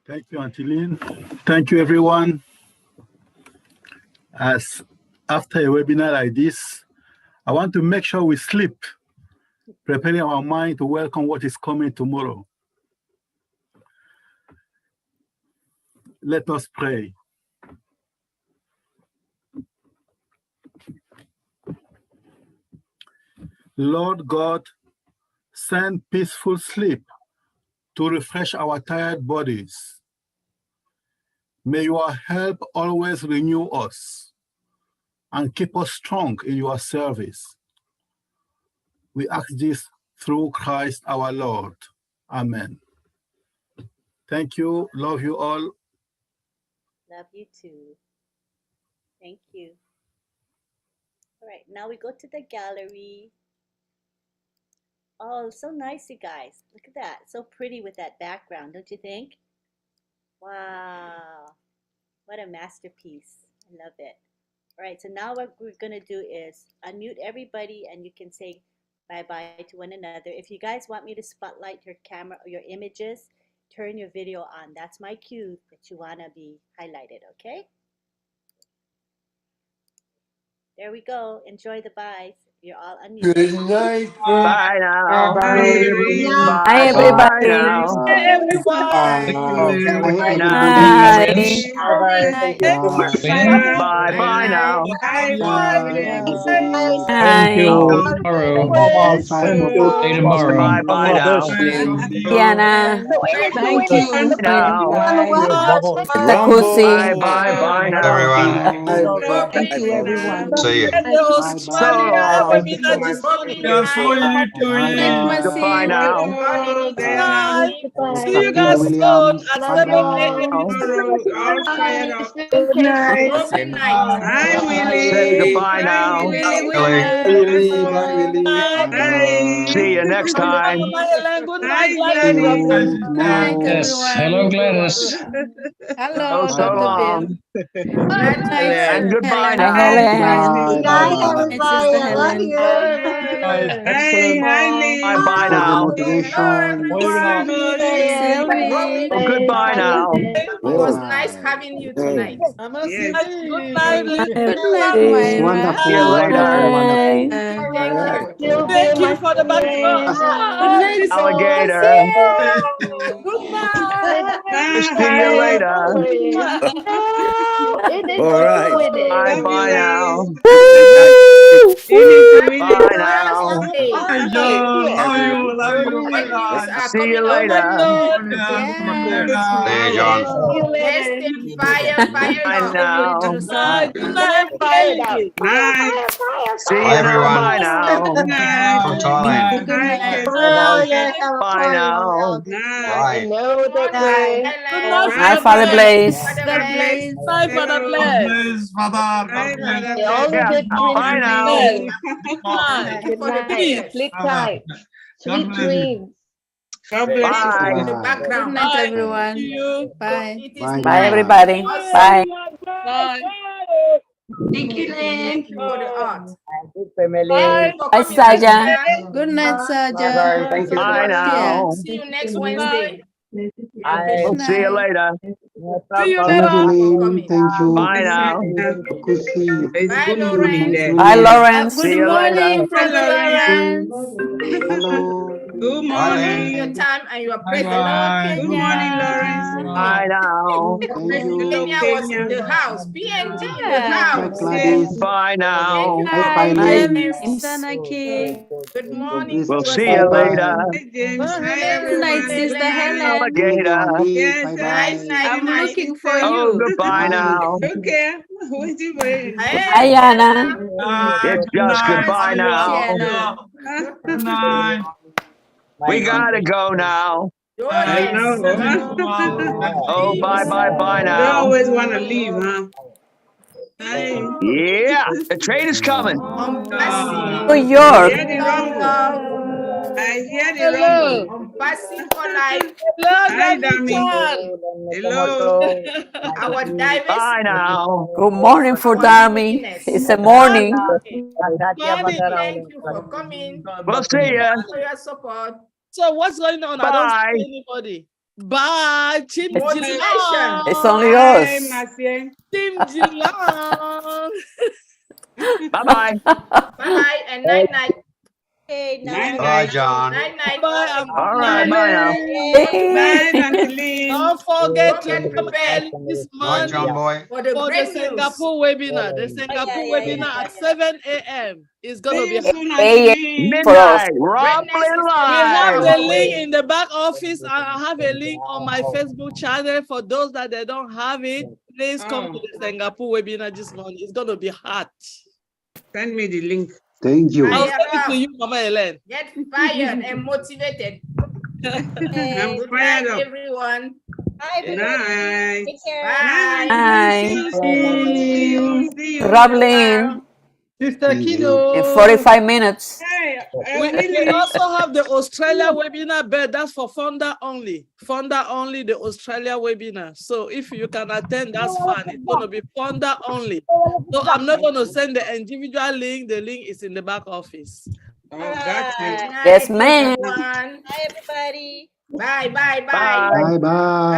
Thank you, Auntie Lynn. Thank you, everyone. As after a webinar like this, I want to make sure we sleep, preparing our mind to welcome what is coming tomorrow. Let us pray. Lord God, send peaceful sleep to refresh our tired bodies. May your help always renew us and keep us strong in your service. We ask this through Christ our Lord. Amen. Thank you. Love you all. Love you too. Thank you. All right, now we go to the gallery. Oh, so nice, you guys. Look at that. So pretty with that background, don't you think? Wow. What a masterpiece. I love it. All right, so now what we're going to do is unmute everybody, and you can say bye-bye to one another. If you guys want me to spotlight your camera or your images, turn your video on. That's my cue that you want to be highlighted, okay? There we go. Enjoy the byes. You're all unmuted. Good night, Bye now. everyone. Bye bye now. Everyone. Good Bye. night. Bye. Thank you so much. Bye bye now. Thank you. Thank Tomorrow. you all. Thank you. See you tomorrow. Bye bye now. Diana, Thank you. Now. Takusi, Bye bye bye now. Thank you, everyone. And the So Australia long. webinar this morning. Goodbye now. Good night. See you guys soon at 7 a.m. Good night. Say goodbye now. Willie, bye, Willie. See you next time. Good night, Gladys. Yes. Hello, Gladys. Oh, so long. And goodbye hi now. Helen. Night, everybody. I love you. Bye bye now. Motivation. Sylvie. Oh, goodbye now. Good night, Good night, Lynn. Myra. See you Good later. night. Thank you for the background. Good night, Alligator. See you Bye. later. It is All over right. with it. Bye bye now. Woo! Bye now. See you later. Yes. See you later. Bye now. Good night, Fire it up. Kelly. See you now. Bye now. Good night. Bye now. You know that way. Good night, Hi, Father Father Bless. Blaze. Good night, Father Bless. All the Yeah. good dreams Bye to now. Bless. you. Good night. Good night. Sleep tight. Sweet dreams. Bye. Good night, Bye. everyone. See you. Bye. Bye. Bye, everybody. Bye. Bye. Good family. Bye. Bye, Saja. Good night, Bye Saja. bye. Thank you so Bye much. now. Good night. Bye. We'll see you Night. later. See you Thank you, later. Lynn. Thank you. Bye now. Kusi. Bye, Thank you. Lawrence. See Good you later. morning, Brother Lawrence. Hello. Good morning. Your time and your praise the Bye. Lord. Good morning, Lawrence. Bye now. Thank you. Kenya was in the house. PNG in the Hi, house. Gladys. Bye now. Hi, James. Sanaki. Good morning, We'll Sister see you later. Hi, James. Hi, Good night, everyone. Sister Helen. Alligator. Yes, Night, night, I'm night. looking for Oh, you. goodbye now. Okay. Waiting for you. Bye, Yana. It's just goodbye now. Good night. We gotta go now. Oh, I yes. know. Oh, bye, bye, bye You now. always want to leave, huh? Hi. Yeah, the train is coming. New York. Hear the rumble. I hear the Hello. rumble. Passing for life. Hello, Hi, Daddy Dami. Chan. Hello. Our divers. Bye now. Good morning for Our Darmy. witness. It's a morning. Morning. Thank you for coming. We'll see ya. For your support. So what's going on? I don't Bye. see anybody. Bye. Chim Motivation. It's only Hi, us. Marcia. Chim Jilang. Bye-bye. Bye-bye and night-night. Okay, Night, night. night. Night-night. Bye. I'm All good right, night. bye now. Night, Auntie Don't forget Don't to get come prepared early this morning for the for the great news. Singapore webinar. The Singapore webinar at 7 a.m. is going to See be. you soon, Hey, Auntie. for us. Midnight. Rumbling We have live. the link in the back office. I have a link on my Facebook channel. For those that they don't have it, please come to the Singapore webinar this morning. It's going to be hot. Send me the link. Thank you. I'll send it to you, Mama Ellen. Get fired and motivated. I'm Good fired night, up. everyone. Bye, Good everybody. night. Take care. Bye. Hi. See you. Traveling Sister in Kido. 45 minutes. Hey, We Willie. also have the Australia webinar, but that's for founder only. Founder only, the Australia webinar. So if you can attend, that's fine. It's going to be founder only. So I'm not going to send the individual link. The link is in the back office. Oh, got you. Yes, ma'am. Everyone. Bye, everybody. Bye, bye, bye. Bye. Bye bye.